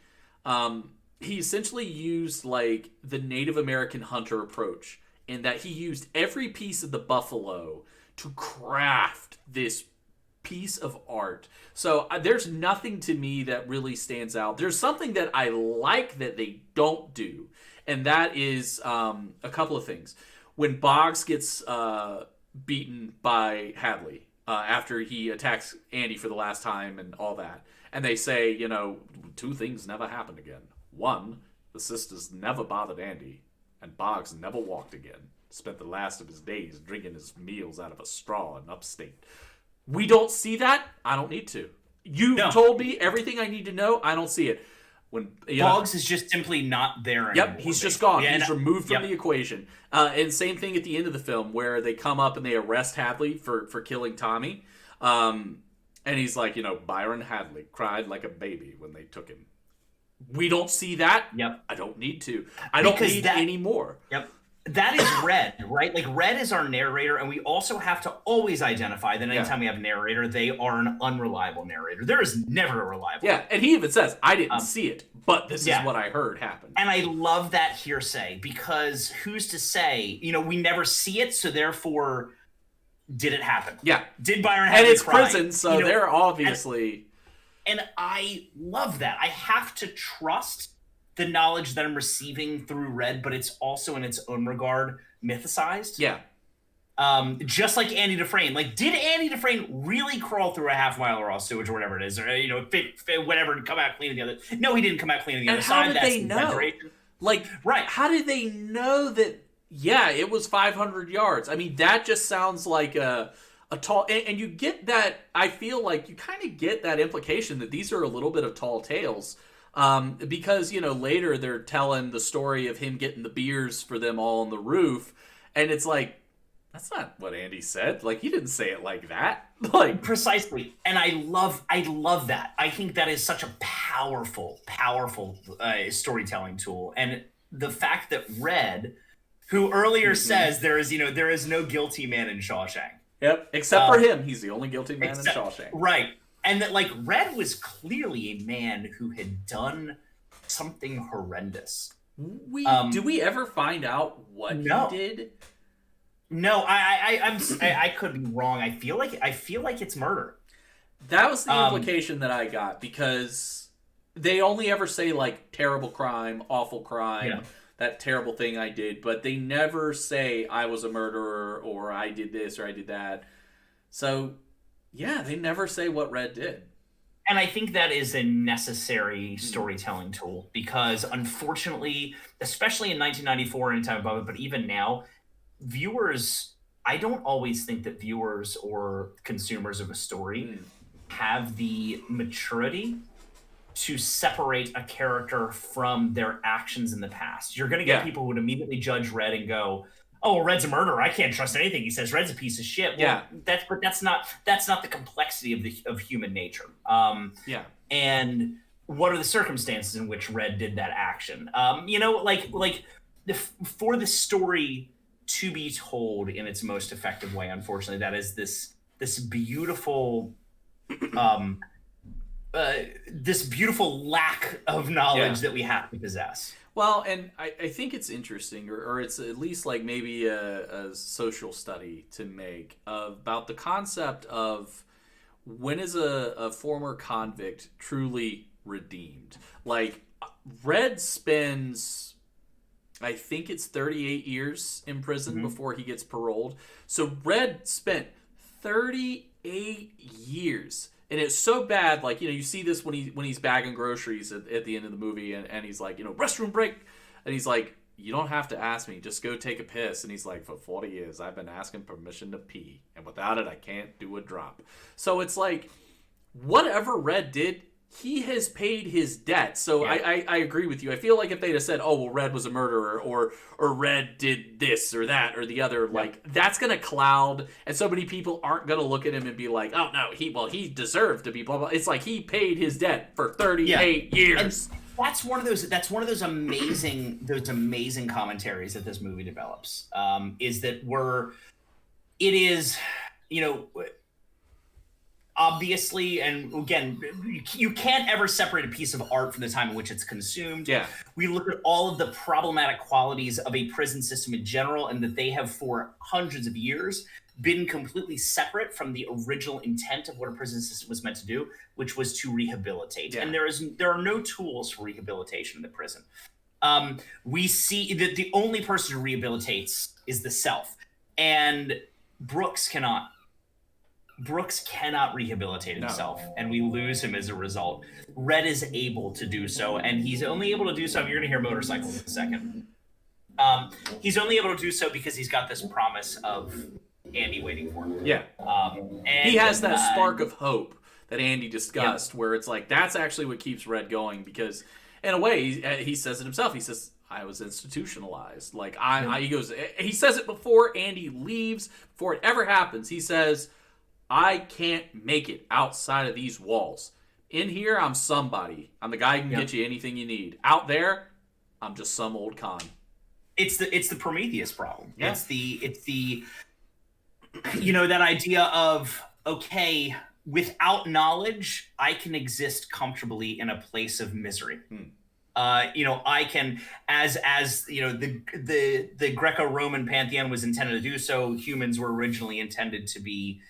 S1: He essentially used like the Native American hunter approach in that he used every piece of the buffalo to craft this piece of art. So there's nothing to me that really stands out. There's something that I like that they don't do, and that is a couple of things. When Boggs gets beaten by Hadley after he attacks Andy for the last time and all that, and they say, two things never happened again. One, the sisters never bothered Andy, and Boggs never walked again. Spent the last of his days drinking his meals out of a straw in upstate. We don't see that. I don't need to. You told me everything I need to know. I don't see it. When
S2: Boggs is just simply not there anymore.
S1: Yep, he's just gone. He's removed from the equation. And same thing at the end of the film where they come up and they arrest Hadley for killing Tommy. And he's like, Byron Hadley cried like a baby when they took him. We don't see that.
S2: Yep.
S1: I don't need to. I don't need any more.
S2: Yep. That is Red, right? Like, Red is our narrator, and we also have to always identify that anytime we have a narrator, they are an unreliable narrator. There is never a reliable.
S1: Yeah, and he even says, I didn't see it, but this is what I heard happen.
S2: And I love that hearsay, because who's to say, we never see it, so therefore, did it happen?
S1: Yeah.
S2: Did Byron Hadley
S1: And it's
S2: cry?
S1: prison, so they're obviously...
S2: And I love that. I have to trust the knowledge that I'm receiving through Red, but it's also in its own regard mythicized.
S1: Yeah.
S2: Just like Andy Dufresne. Like, did Andy Dufresne really crawl through a half-mile of raw sewage or whatever it is, or fit whatever, and come out clean on the other? No, he didn't come out clean on the other side.
S1: And how did they know? Like,
S2: right?
S1: How did they know that? Yeah, it was 500 yards. I mean, that just sounds like a tall, and you get that. I feel like you kind of get that implication that these are a little bit of tall tales. Because, later they're telling the story of him getting the beers for them all on the roof. And it's like, that's not what Andy said. Like, he didn't say it like that. Like,
S2: precisely. And I love that. I think that is such a powerful storytelling tool. And the fact that Red, who earlier says there is no guilty man in Shawshank.
S1: Yep. Except for him. He's the only guilty man in Shawshank.
S2: Right. And that, like, Red was clearly a man who had done something horrendous.
S1: Do we ever find out what he did?
S2: No, I could be wrong. I feel like it's murder.
S1: That was the implication that I got, because they only ever say, like, terrible crime, awful crime, that terrible thing I did, but they never say I was a murderer or I did this or I did that. So... yeah, they never say what Red did.
S2: And I think that is a necessary storytelling tool, because unfortunately, especially in 1994 and time above it, but even now, I don't always think that viewers or consumers of a story have the maturity to separate a character from their actions in the past. You're going to get people who would immediately judge Red and go, oh, well, Red's a murderer. I can't trust anything he says. Red's a piece of shit. Well, that's not the complexity of human nature. And what are the circumstances in which Red did that action? For the story to be told in its most effective way, unfortunately, that is this beautiful lack of knowledge that we have to possess.
S1: Well, and I think it's interesting, or it's at least like maybe a social study to make about the concept of when is a former convict truly redeemed. Like, Red spends, I think it's 38 years in prison before he gets paroled. So Red spent 38 years. And it's so bad, like, you see this when he's bagging groceries at the end of the movie, and he's like, restroom break. And he's like, you don't have to ask me, just go take a piss. And he's like, for 40 years, I've been asking permission to pee. And without it, I can't do a drop. So it's like, whatever Red did, he has paid his debt. So I agree with you. I feel like if they'd have said, oh, well, Red was a murderer, or Red did this or that or the other, like, that's going to cloud, and so many people aren't going to look at him and be like, oh, no, he deserved to be blah, blah. It's like he paid his debt for 38 years.
S2: that's one of those amazing commentaries that this movie develops. Is that it is, you know, obviously, and again, you can't ever separate a piece of art from the time in which it's consumed.
S1: Yeah.
S2: We look at all of the problematic qualities of a prison system in general, and that they have for hundreds of years been completely separate from the original intent of what a prison system was meant to do, which was to rehabilitate. Yeah. And there are no tools for rehabilitation in the prison. We see that the only person who rehabilitates is the self, and Brooks cannot rehabilitate himself, and we lose him as a result. Red is able to do so, and he's only able to do so. You're going to hear motorcycles in a second. He's only able to do so because he's got this promise of Andy waiting for him.
S1: Yeah. And he has that spark of hope that Andy discussed, where it's like, that's actually what keeps Red going, because in a way, he says it himself. He says, I was institutionalized. Like, he says it before Andy leaves, before it ever happens. He says, I can't make it outside of these walls. In here, I'm somebody. I'm the guy who can get you anything you need. Out there, I'm just some old con.
S2: It's the Prometheus problem. Yeah. It's the you know, that idea of, okay, without knowledge, I can exist comfortably in a place of misery. You know, I can, as you know, the Greco-Roman pantheon was intended to do so. Humans were originally intended to be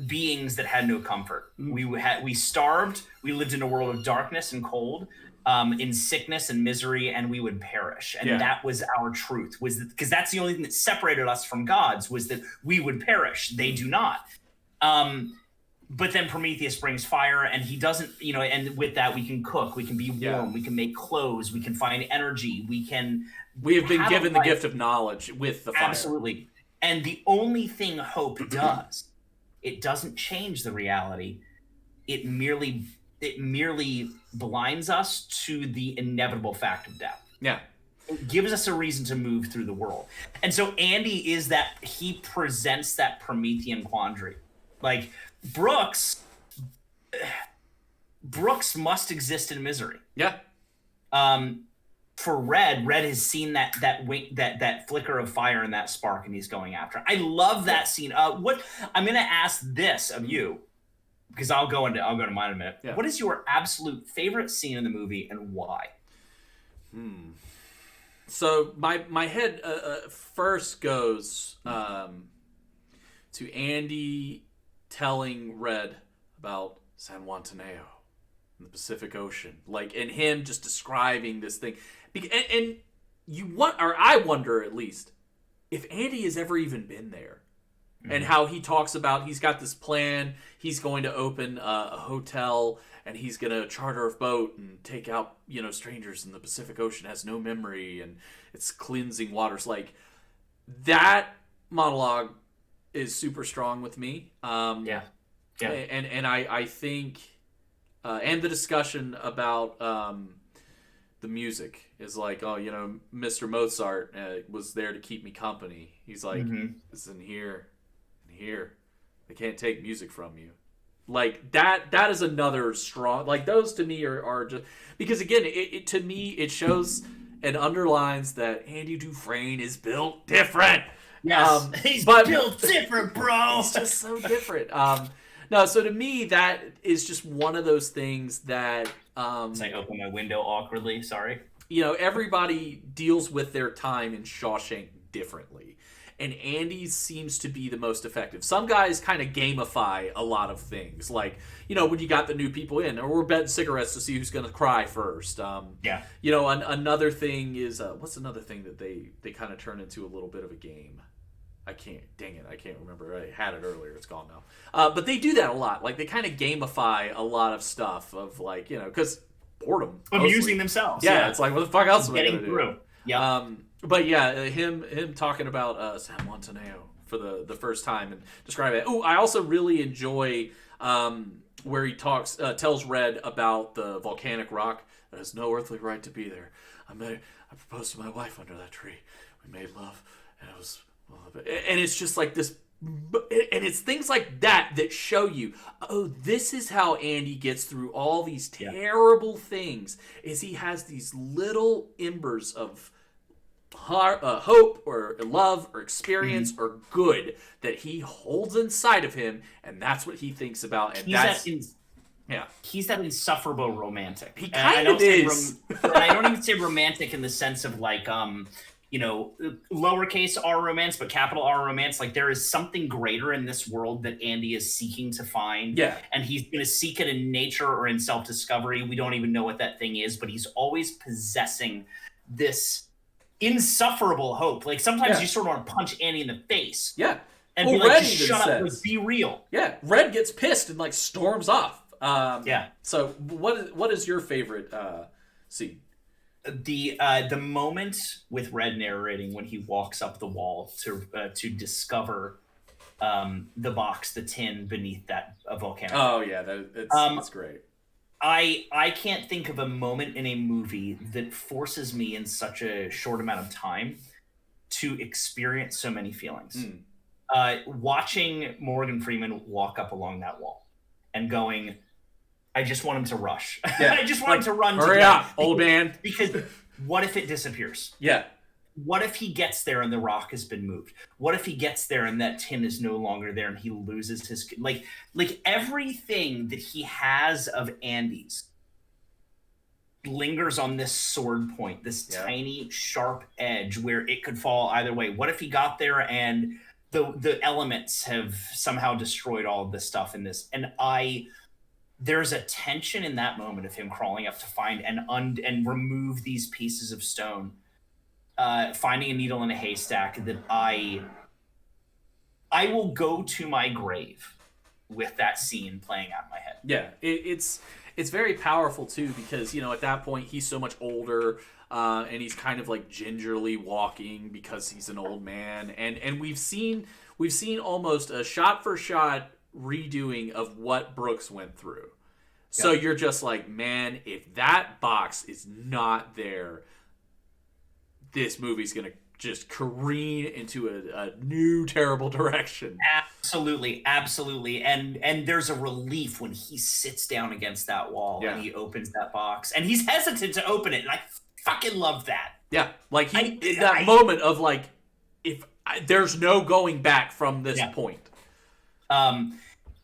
S2: beings that had no comfort. We starved. We lived in a world of darkness and cold, in sickness and misery, and we would perish. And that was our truth, because that's the only thing that separated us from gods, was that we would perish. They do not. But then Prometheus brings fire, and he doesn't, you know, and with that we can cook, we can be warm, we can make clothes, we can find energy, we have been given
S1: the gift of knowledge with the fire.
S2: Absolutely. And the only thing hope does, it doesn't change the reality. It merely blinds us to the inevitable fact of death.
S1: Yeah.
S2: It gives us a reason to move through the world. And so Andy he presents that Promethean quandary. Like, Brooks must exist in misery.
S1: Yeah.
S2: For Red has seen that flicker of fire and that spark, and he's going after it. I love that scene. What I'm going to ask this of you, because I'll go into mine in a minute. Yeah. What is your absolute favorite scene in the movie, and why?
S1: So my head first goes to Andy telling Red about San Juantaneo in the Pacific Ocean, like, and him just describing this thing, and I wonder at least if Andy has ever even been there. And how he talks about, he's got this plan, he's going to open a hotel, and he's going to charter a boat and take out, you know, strangers in the Pacific Ocean, has no memory, and it's cleansing waters. Like, that monologue is super strong with me. And I think, and the discussion about the music is like, oh, you know, Mr. Mozart was there to keep me company. He's like, listen here. Here, they can't take music from you. Like, that is another strong, like, those to me are just, because again, it to me, it shows and underlines that Andy Dufresne is built different.
S2: Yes, he's built different, bro.
S1: He's just so different. No, so to me, that is just one of those things that
S2: as I open my window awkwardly, sorry.
S1: You know, everybody deals with their time in Shawshank differently. And Andy's seems to be the most effective. Some guys kind of gamify a lot of things. Like, you know, when you got the new people in, or we're betting cigarettes to see who's going to cry first. You know, another thing is, what's another thing that they kind of turn into a little bit of a game? I can't remember. I had it earlier. It's gone now. But they do that a lot. Like, they kind of gamify a lot of stuff of, like, you know, because boredom.
S2: Amusing themselves.
S1: Yeah, it's like, what the fuck else am I
S2: getting through?
S1: Yeah. But yeah, him talking about San Juantaneo for the first time and describing it. Oh, I also really enjoy where he tells Red about the volcanic rock that has no earthly right to be there. I proposed to my wife under that tree. We made love, and it was, and it's just like this And it's things like that that show you, oh, this is how Andy gets through all these terrible things, is he has these little embers of hope or love or experience or good that he holds inside of him, and that's what he thinks about. And
S2: he's that insufferable romantic.
S1: He kind of is.
S2: And I don't even say romantic in the sense of like lowercase r romance, but capital R romance. Like, there is something greater in this world that Andy is seeking to find.
S1: Yeah.
S2: And he's going to seek it in nature or in self-discovery. We don't even know what that thing is, but he's always possessing this insufferable hope. Like, sometimes you sort of want to punch Andy in the face.
S1: Yeah.
S2: And be like, just shut up, like, be real.
S1: Yeah. Red gets pissed and like storms off. So what is your favorite scene?
S2: The moment with Red narrating when he walks up the wall to discover the box, the tin beneath that volcano.
S1: Oh yeah, that's great.
S2: I can't think of a moment in a movie that forces me in such a short amount of time to experience so many feelings. Watching Morgan Freeman walk up along that wall and going, I just want him to rush.
S1: Yeah.
S2: I just want him to run.
S1: Hurry up, old man.
S2: Because what if it disappears?
S1: Yeah.
S2: What if he gets there and the rock has been moved? What if he gets there and that tin is no longer there and he loses his... Like everything that he has of Andy's lingers on this sword point, this tiny, sharp edge where it could fall either way. What if he got there and the elements have somehow destroyed all of this stuff in this? And there's a tension in that moment of him crawling up to find and remove these pieces of stone, finding a needle in a haystack, that I will go to my grave with that scene playing out in my head.
S1: Yeah, it's very powerful too, because at that point he's so much older, and he's kind of like gingerly walking because he's an old man, and we've seen almost a shot for shot redoing of what Brooks went through. So you're just like, man, if that box is not there, this movie's gonna just careen into a new terrible direction.
S2: Absolutely. And there's a relief when he sits down against that wall and he opens that box, and he's hesitant to open it, and I fucking love that.
S1: Yeah, like that moment of like, there's no going back from this point.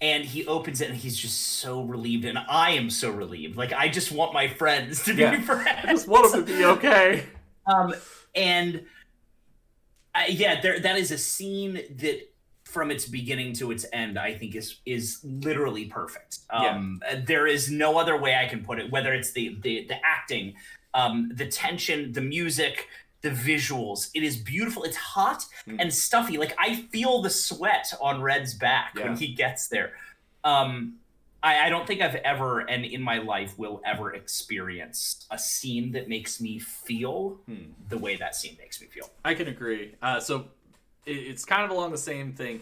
S2: And he opens it, and he's just so relieved, and I am so relieved. Like, I just want my friends to be friends.
S1: I just want them to be okay.
S2: That is a scene that, from its beginning to its end, I think is literally perfect. There is no other way I can put it. Whether it's the acting, the tension, the music, the visuals, it is beautiful. It's hot and stuffy. Like, I feel the sweat on Red's back when he gets there. I don't think I've ever, and in my life will ever, experience a scene that makes me feel the way that scene makes me feel.
S1: I can agree. So it's kind of along the same thing,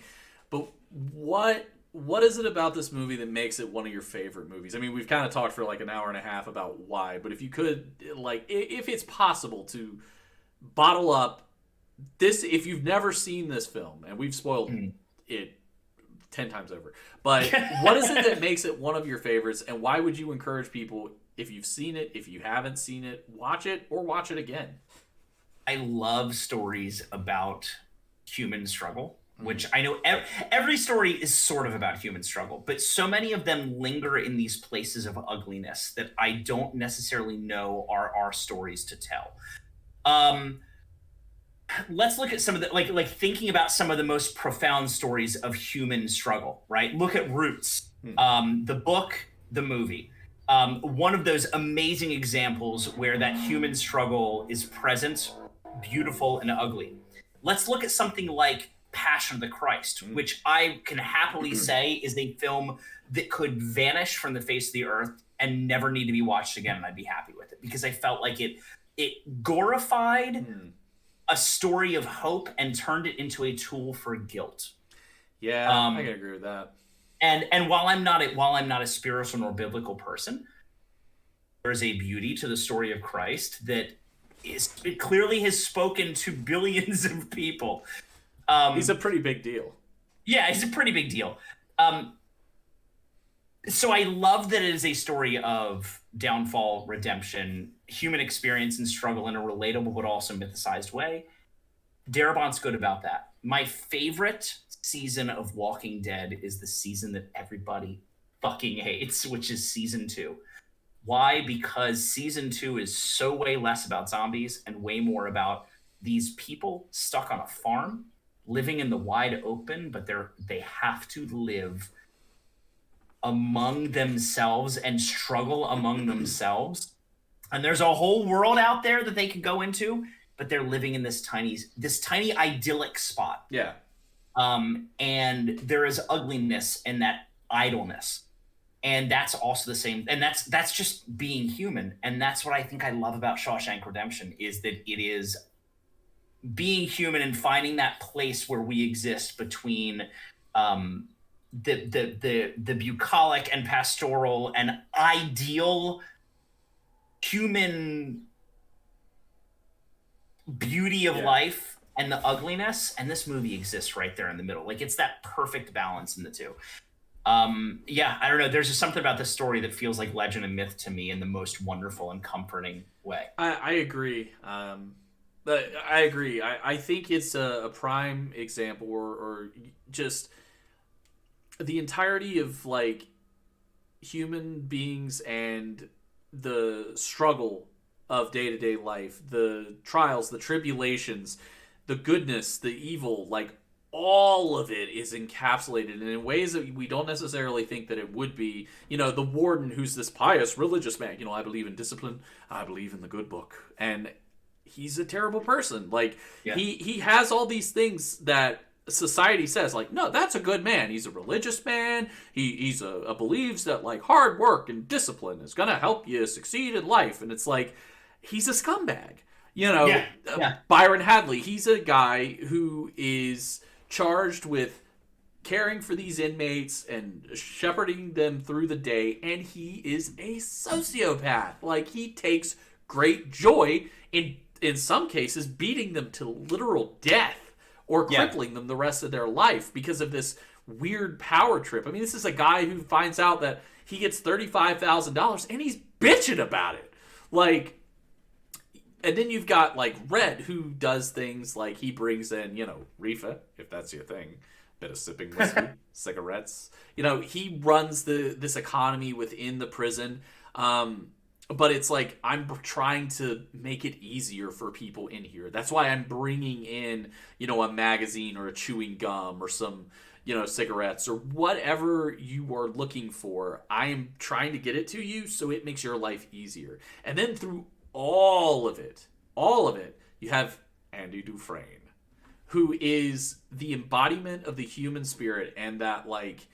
S1: but what is it about this movie that makes it one of your favorite movies? I mean, we've kind of talked for like an hour and a half about why, but if you could, like, if it's possible to bottle up this, if you've never seen this film, and we've spoiled it 10 times over, but what is it that makes it one of your favorites, and why would you encourage people, if you've seen it, if you haven't seen it, watch it or watch it again?
S2: I love stories about human struggle, which I know every story is sort of about human struggle, but so many of them linger in these places of ugliness that I don't necessarily know are our stories to tell. Let's look at some of the, like thinking about some of the most profound stories of human struggle, right? Look at Roots, the book, the movie. One of those amazing examples where that human struggle is present, beautiful, and ugly. Let's look at something like Passion of the Christ, which I can happily say is a film that could vanish from the face of the earth and never need to be watched again, and I'd be happy with it, because I felt like it glorified a story of hope and turned it into a tool for guilt.
S1: Yeah, I can agree with that.
S2: And while I'm not a spiritual nor biblical person, there is a beauty to the story of Christ that it clearly has spoken to billions of people.
S1: He's a pretty big deal.
S2: Yeah, it's a pretty big deal. Um, so I love that it is a story of downfall, redemption, human experience and struggle in a relatable but also mythicized way. Darabont's good about that. My favorite season of Walking Dead is the season that everybody fucking hates, which is season 2. Why? Because season 2 is so way less about zombies and way more about these people stuck on a farm, living in the wide open, but they have to live among themselves and struggle among themselves. And there's a whole world out there that they could go into, but they're living in this tiny idyllic spot.
S1: Yeah.
S2: And there is ugliness in that idleness. And that's also the same, and that's just being human. And that's what I think I love about Shawshank Redemption, is that it is being human and finding that place where we exist between the bucolic and pastoral and ideal human beauty of life and the ugliness, and this movie exists right there in the middle. Like, it's that perfect balance in the two. Yeah, I don't know. There's just something about this story that feels like legend and myth to me in the most wonderful and comforting way.
S1: I agree. I agree. I think it's a prime example, or just the entirety of like human beings and the struggle of day-to-day life, the trials, the tribulations, the goodness, the evil, like all of it is encapsulated and in ways that we don't necessarily think that it would be. You know, the warden, who's this pious religious man, you know, I believe in discipline, I believe in the good book, and he's a terrible person. Like, he has all these things that society says, like, no, that's a good man, he's a religious man, he's a believes that like hard work and discipline is gonna help you succeed in life, and it's like he's a scumbag. You know, Byron Hadley, he's a guy who is charged with caring for these inmates and shepherding them through the day, and he is a sociopath. Like, he takes great joy in some cases beating them to literal death or crippling them the rest of their life because of this weird power trip. I mean, this is a guy who finds out that he gets $35,000 and he's bitching about it. Like, and then you've got like Red, who does things like he brings in, you know, reefer, if that's your thing, bit of sipping whiskey, cigarettes. You know, he runs this economy within the prison. But it's like, I'm trying to make it easier for people in here. That's why I'm bringing in, you know, a magazine or a chewing gum or some, you know, cigarettes or whatever you are looking for. I am trying to get it to you so it makes your life easier. And then through all of it, you have Andy Dufresne, who is the embodiment of the human spirit, and that, like,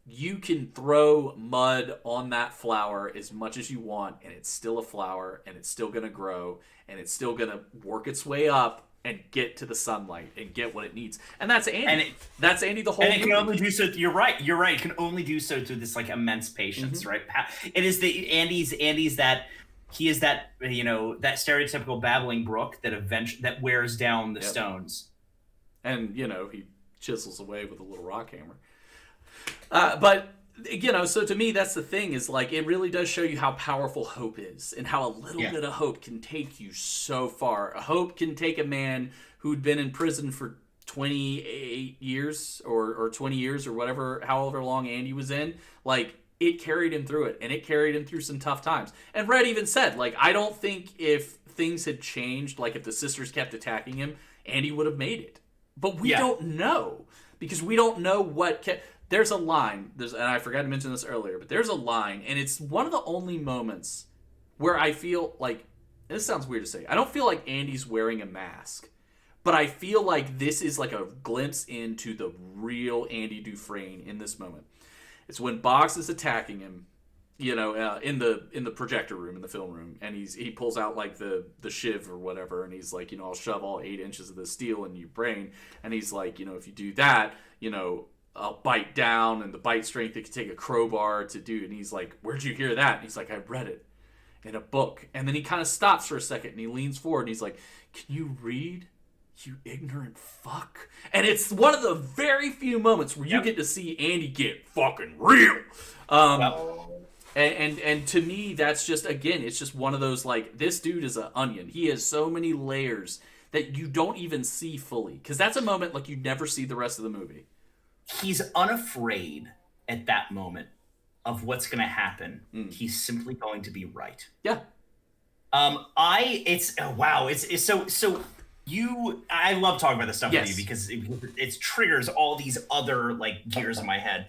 S1: you can throw mud on that flower as much as you want, and it's still a flower, and it's still going to grow, and it's still going to work its way up and get to the sunlight and get what it needs. And that's Andy. That's Andy the whole
S2: movie. And it
S1: movie.
S2: can only do so, you're right. It can only do so through this, like, immense patience, right? It is Andy's that, he is that, you know, that stereotypical babbling brook that wears down the stones.
S1: And, you know, he chisels away with a little rock hammer. But, you know, so to me, that's the thing, is like, it really does show you how powerful hope is and how a little bit of hope can take you so far. A hope can take a man who'd been in prison for 28 years or 20 years or whatever, however long Andy was in. Like, it carried him through it, and it carried him through some tough times. And Red even said, like, I don't think if things had changed, like if the sisters kept attacking him, Andy would have made it. But we don't know, because we don't know what there's a line, and I forgot to mention this earlier, but there's a line, and it's one of the only moments where I feel like, and this sounds weird to say, I don't feel like Andy's wearing a mask, but I feel like this is like a glimpse into the real Andy Dufresne in this moment. It's when Boggs is attacking him, you know, in the projector room, in the film room, and he pulls out like the shiv or whatever, and he's like, you know, I'll shove all 8 inches of the steel in your brain, and he's like, you know, if you do that, you know, I'll bite down, and the bite strength, it can take a crowbar to do. And he's like, where'd you hear that? And he's like, I read it in a book. And then he kind of stops for a second, and he leans forward, and he's like, can you read? you ignorant fuck. And it's one of the very few moments where you get to see Andy get fucking real. And to me, that's just, again, it's just one of those, like, this dude is an onion. He has so many layers that you don't even see fully. Because that's a moment, like, you never see the rest of the movie.
S2: He's unafraid at that moment of what's going to happen. He's simply going to be right.
S1: Yeah.
S2: It's so I love talking about this stuff with you because it triggers all these other, like, gears in my head.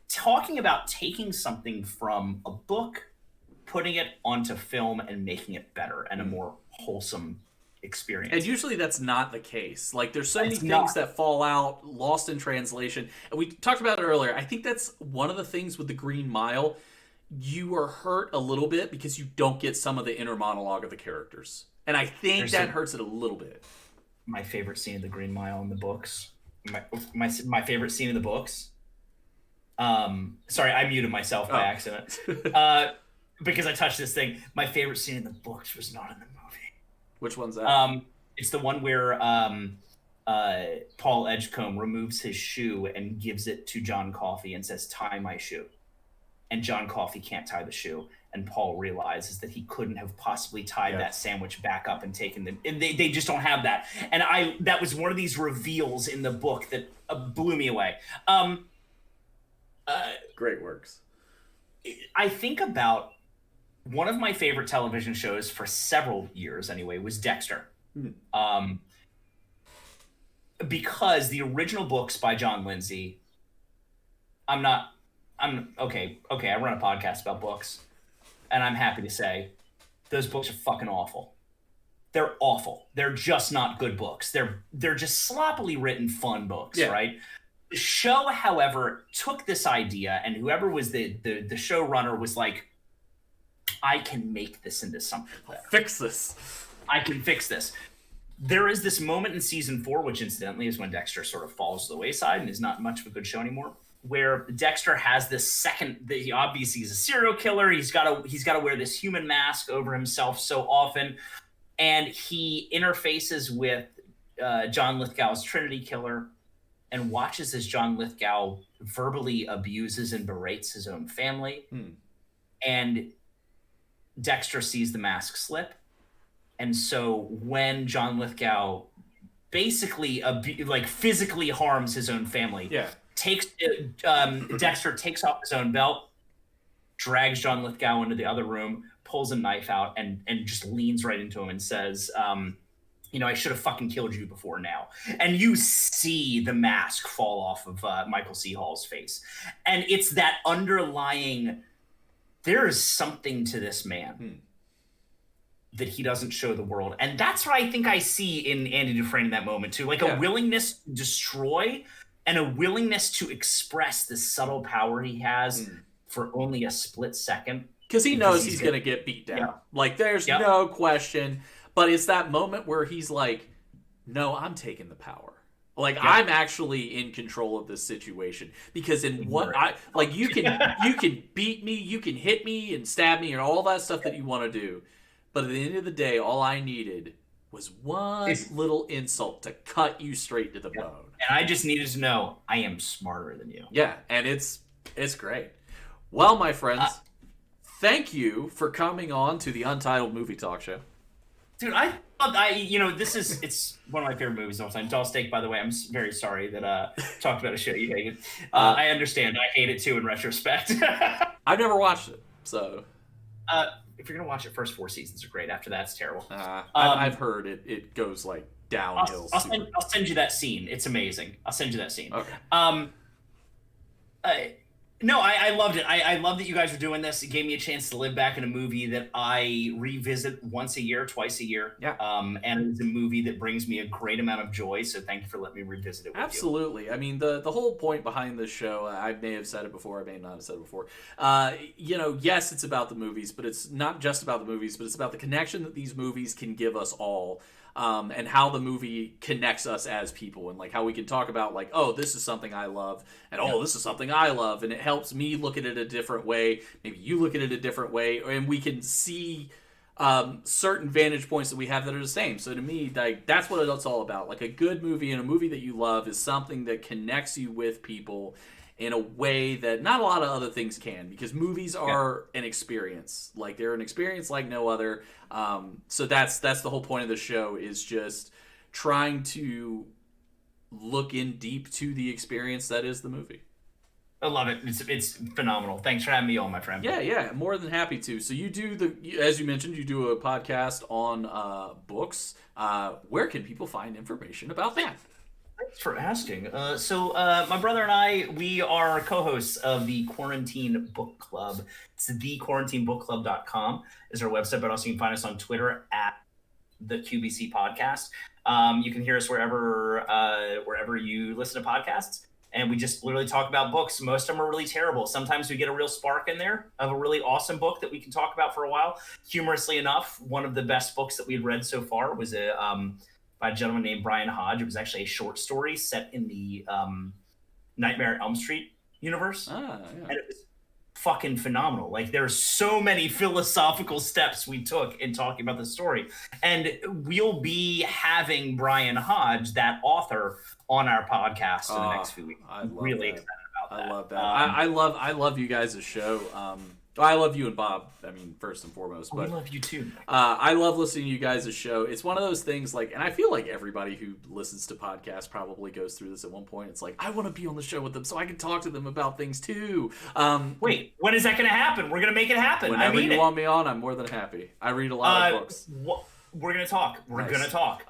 S2: Talking about taking something from a book, putting it onto film, and making it better and a more wholesome experience.
S1: And usually that's not the case. Like, there's so many things that fall out, lost in translation. And we talked about it earlier. I think that's one of the things with The Green Mile. You are hurt a little bit because you don't get some of the inner monologue of the characters. And I think that hurts it a little bit.
S2: My favorite scene of The Green Mile in the books. My favorite scene in the books. Sorry, I muted myself by accident. Because I touched this thing. My favorite scene in the books was not in the movie.
S1: Which one's that?
S2: It's the one where Paul Edgecombe removes his shoe and gives it to John Coffey and says, "Tie my shoe." And John Coffey can't tie the shoe. And Paul realizes that he couldn't have possibly tied that sandwich back up and taken them. And they just don't have that. And that was one of these reveals in the book that blew me away.
S1: Great works.
S2: I think about one of my favorite television shows for several years anyway was Dexter. Because the original books by John Lindsay, I run a podcast about books, and I'm happy to say those books are fucking awful. They're awful. They're just not good books. They're just sloppily written fun books, right? The show, however, took this idea, and whoever was the showrunner was like, I can make this into something better.
S1: Fix this.
S2: I can fix this. There is this moment in season 4, which incidentally is when Dexter sort of falls to the wayside and is not much of a good show anymore, where Dexter has this obviously he's a serial killer. He's got to wear this human mask over himself so often, and he interfaces with John Lithgow's Trinity Killer and watches as John Lithgow verbally abuses and berates his own family. And Dexter sees the mask slip. And so when John Lithgow basically physically harms his own family, Dexter takes off his own belt, drags John Lithgow into the other room, pulls a knife out, and just leans right into him and says, I should have fucking killed you before now. And you see the mask fall off of Michael C. Hall's face. And it's that underlying, there is something to this man that he doesn't show the world. And that's what I think I see in Andy Dufresne in that moment too. Like a willingness to destroy and a willingness to express the subtle power he has for only a split second.
S1: Because he knows he's going to get beat down. Yeah. Like, there's no question. But it's that moment where he's like, no, I'm taking the power. Like, I'm actually in control of this situation. Because you can beat me, you can hit me and stab me and all that stuff that you want to do. But at the end of the day, all I needed was one little insult to cut you straight to the bone.
S2: And I just needed to know I am smarter than you.
S1: Yeah, and it's great. Well, my friends, thank you for coming on to the Untitled Movie Talk Show.
S2: Dude, it's one of my favorite movies of all time. Doll Steak, by the way, I'm very sorry that talked about a show you hated. I understand. I hate it too in retrospect.
S1: I've never watched it, so.
S2: If you're gonna watch it, first 4 seasons are great. After that, it's terrible.
S1: I've heard it goes like downhill.
S2: I'll send you that scene. It's amazing. I'll send you that scene.
S1: Okay.
S2: No, I loved it. I love that you guys were doing this. It gave me a chance to live back in a movie that I revisit once a year, twice a year.
S1: Yeah.
S2: And it's a movie that brings me a great amount of joy. So thank you for letting me revisit it with you.
S1: Absolutely. I mean, the whole point behind this show, I may have said it before, I may not have said it before. Yes, it's about the movies, but it's not just about the movies, but it's about the connection that these movies can give us all. And how the movie connects us as people, and like how we can talk about like, oh, this is something I love, and oh, this is something I love, and it helps me look at it a different way. Maybe you look at it a different way, and we can see certain vantage points that we have that are the same. So to me, like, that's what it's all about. Like, a good movie and a movie that you love is something that connects you with people in a way that not a lot of other things can, because movies are an experience. Like, they're an experience like no other. So that's the whole point of the show, is just trying to look in deep to the experience that is the movie.
S2: I love it. It's phenomenal. Thanks for having me on, my friend.
S1: Yeah, more than happy to. So you do as you mentioned, you do a podcast on books. Where can people find information about that?
S2: Thanks for asking. So my brother and I, we are co-hosts of the Quarantine Book Club. It's thequarantinebookclub.com is our website, but also you can find us on Twitter at the QBC Podcast. You can hear us wherever you listen to podcasts. And we just literally talk about books. Most of them are really terrible. Sometimes we get a real spark in there of a really awesome book that we can talk about for a while. Humorously enough, one of the best books that we had read so far was by a gentleman named Brian Hodge. It was actually a short story set in the Nightmare on Elm Street universe. And it was fucking phenomenal. Like, there's so many philosophical steps we took in talking about the story. And we'll be having Brian Hodge, that author, on our podcast in the next few weeks. I'm really excited about that.
S1: I love that. I love you guys' show. I love you and Bob, I mean, first and foremost. But
S2: we love you too.
S1: I love listening to you guys' show. It's one of those things, like, and I feel like everybody who listens to podcasts probably goes through this at one point. It's like, I want to be on the show with them so I can talk to them about things too.
S2: Wait, when is that going to happen? We're going to make it happen.
S1: Whenever you want me on, I'm more than happy. I read a lot of books.
S2: We're gonna talk. We're gonna talk.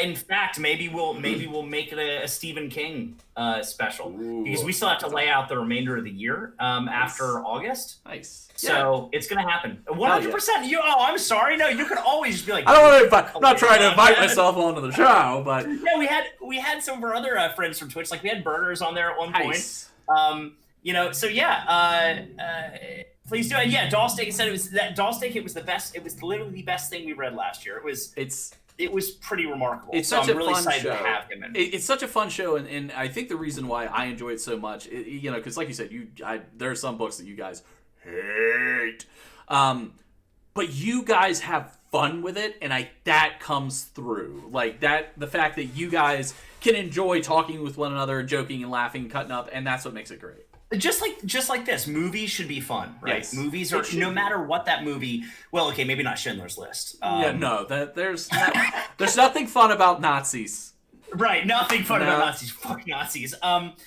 S2: In fact, maybe we'll make it a Stephen King special. Ooh, because we still have to lay out the remainder of the year after August.
S1: Nice.
S2: So it's gonna happen. 100%. I'm sorry. No, you could always just be like,
S1: I don't want to invite. I'm not trying to invite myself onto the show, but
S2: yeah, we had some of our other friends from Twitch. Like, we had Burners on there at one point. So yeah. Please do it. Yeah, Dollsteak said it was that Dollsteak. It was the best. It was literally the best thing we read last year. It was pretty remarkable.
S1: It's such a
S2: really
S1: fun
S2: excited
S1: show.
S2: to have him in.
S1: It's such a fun show, and I think the reason why I enjoy it so much, because like you said, there are some books that you guys hate, but you guys have fun with it, and that comes through. Like that, the fact that you guys can enjoy talking with one another, joking and laughing, cutting up, and that's what makes it great.
S2: Just like this, movies should be fun, right?
S1: Yes,
S2: movies are, no matter what that movie. Well, okay, maybe not Schindler's List.
S1: There's nothing fun about Nazis.
S2: Right, nothing fun about Nazis. Fuck Nazis.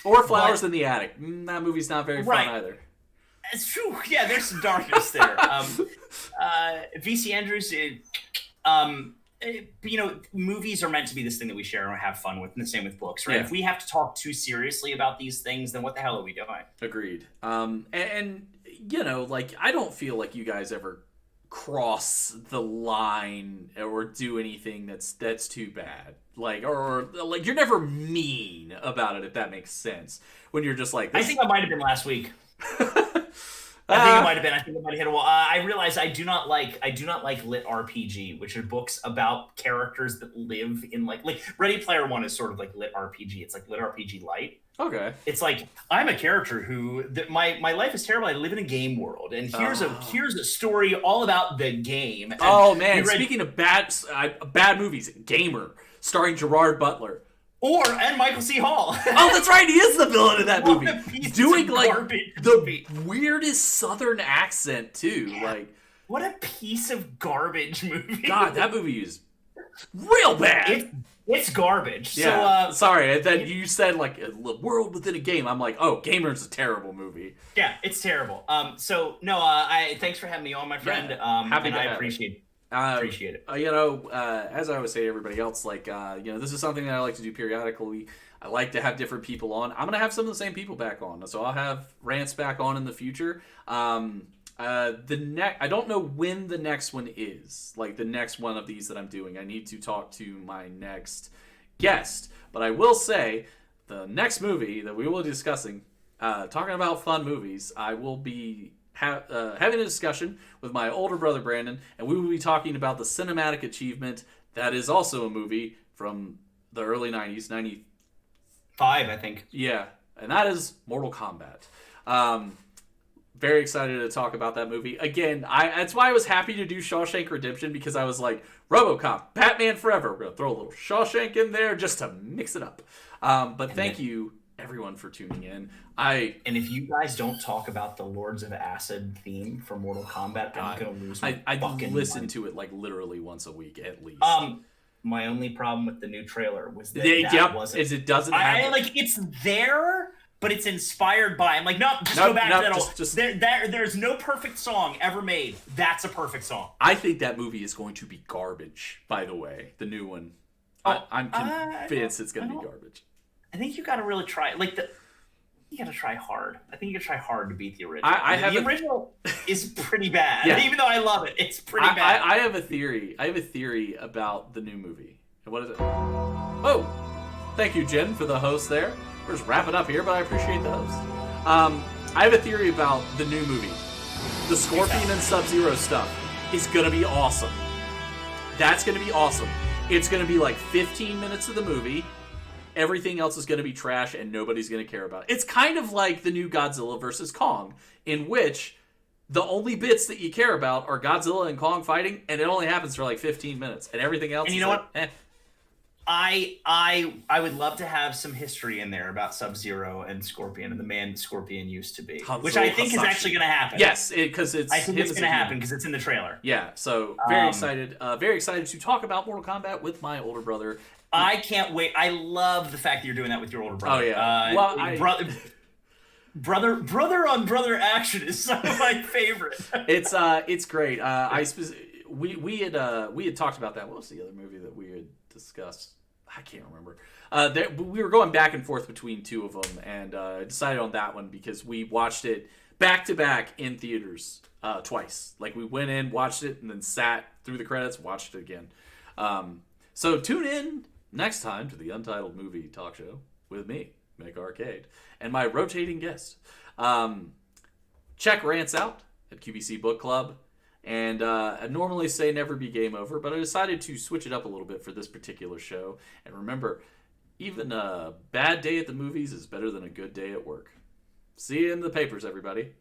S1: Or Flowers in the Attic. That movie's not very fun either.
S2: It's true. Yeah, there's some darkness there. VC Andrews. Movies are meant to be this thing that we share and have fun with, and the same with books, right? Yeah. If we have to talk too seriously about these things, then what the hell are we doing?
S1: Agreed. And I don't feel like you guys ever cross the line or do anything that's too bad. Like, or like, you're never mean about it, if that makes sense. When you're just like,
S2: I think I might have been last week. I think it might have been. I think it might have hit a wall. I realize I do not like lit RPG, which are books about characters that live in like Ready Player One is sort of like lit RPG. It's like lit RPG light.
S1: Okay.
S2: It's like, I'm a character who my life is terrible. I live in a game world, and here's a story all about the game. And
S1: speaking of bad movies, Gamer, starring Gerard Butler.
S2: And Michael C. Hall.
S1: Oh, that's right. He is the villain of that movie.
S2: He's
S1: doing like the weirdest Southern accent too.
S2: Yeah.
S1: Like,
S2: what a piece of garbage movie.
S1: God, that movie is real bad.
S2: It's garbage.
S1: Yeah. Sorry, that you said like a world within a game. I'm like, oh, Gamer's a terrible movie.
S2: Yeah, it's terrible. Thanks for having me on, my friend.
S1: Happy to
S2: I appreciate it. Appreciate it.
S1: As I always say to everybody else, like, this is something that I like to do periodically. I like to have different people on. I'm going to have some of the same people back on. So I'll have Rants back on in the future. I don't know when the next one is, like the next one of these that I'm doing. I need to talk to my next guest. But I will say the next movie that we will be discussing, talking about fun movies, I will be having a discussion with my older brother Brandon, and we will be talking about the cinematic achievement that is also a movie from the early 90s, 95,
S2: I think.
S1: Yeah, and that is Mortal Kombat. Very excited to talk about that movie. Again, that's why I was happy to do Shawshank Redemption, because I was like, RoboCop, Batman Forever. We're going to throw a little Shawshank in there just to mix it up. But thank you, everyone, for tuning in.
S2: And if you guys don't talk about the Lords of Acid theme for Mortal Kombat, I'm going to lose my fucking
S1: listen
S2: mind.
S1: to it like literally once a week at least.
S2: My only problem with the new trailer was that
S1: it doesn't have...
S2: it's there... but it's inspired by. I'm like, no, go back to that. There's no perfect song ever made. That's a perfect song.
S1: I think that movie is going to be garbage, by the way. The new one. I'm convinced it's going to be garbage.
S2: I think you got to really try. You got to try hard. I think you got to try hard to beat the original. The original is pretty bad. Yeah. Even though I love it, it's pretty bad.
S1: I have a theory. I have a theory about the new movie. What is it? Oh, thank you, Jen, for the host there. We're just wrapping up here, but I appreciate the host. I have a theory about the new movie. The Scorpion and Sub-Zero stuff is going to be awesome. That's going to be awesome. It's going to be like 15 minutes of the movie. Everything else is going to be trash, and nobody's going to care about it. It's kind of like the new Godzilla vs. Kong, in which the only bits that you care about are Godzilla and Kong fighting, and it only happens for like 15 minutes. And everything else
S2: and
S1: is
S2: know
S1: like,
S2: what?
S1: Eh.
S2: I would love to have some history in there about Sub-Zero and Scorpion and the man Scorpion used to be, which I think is actually going to happen.
S1: Yes, because I
S2: think it's going to happen because it's in the trailer.
S1: Yeah, so very excited. Very excited to talk about Mortal Kombat with my older brother.
S2: I can't wait. I love the fact that you're doing that with your older brother.
S1: Oh yeah,
S2: brother on brother action is some of my favorite.
S1: It's great. We had talked about that. What was the other movie that we had discussed? I can't remember. We were going back and forth between two of them, and decided on that one because we watched it back to back in theaters twice. Like we went in, watched it, and then sat through the credits, watched it again. So tune in next time to the Untitled Movie Talk Show with me, Mick Arcade, and my rotating guest. Check Rants out at QBC Book Club. And I normally say never be game over, but I decided to switch it up a little bit for this particular show. And remember, even a bad day at the movies is better than a good day at work. See you in the papers, everybody.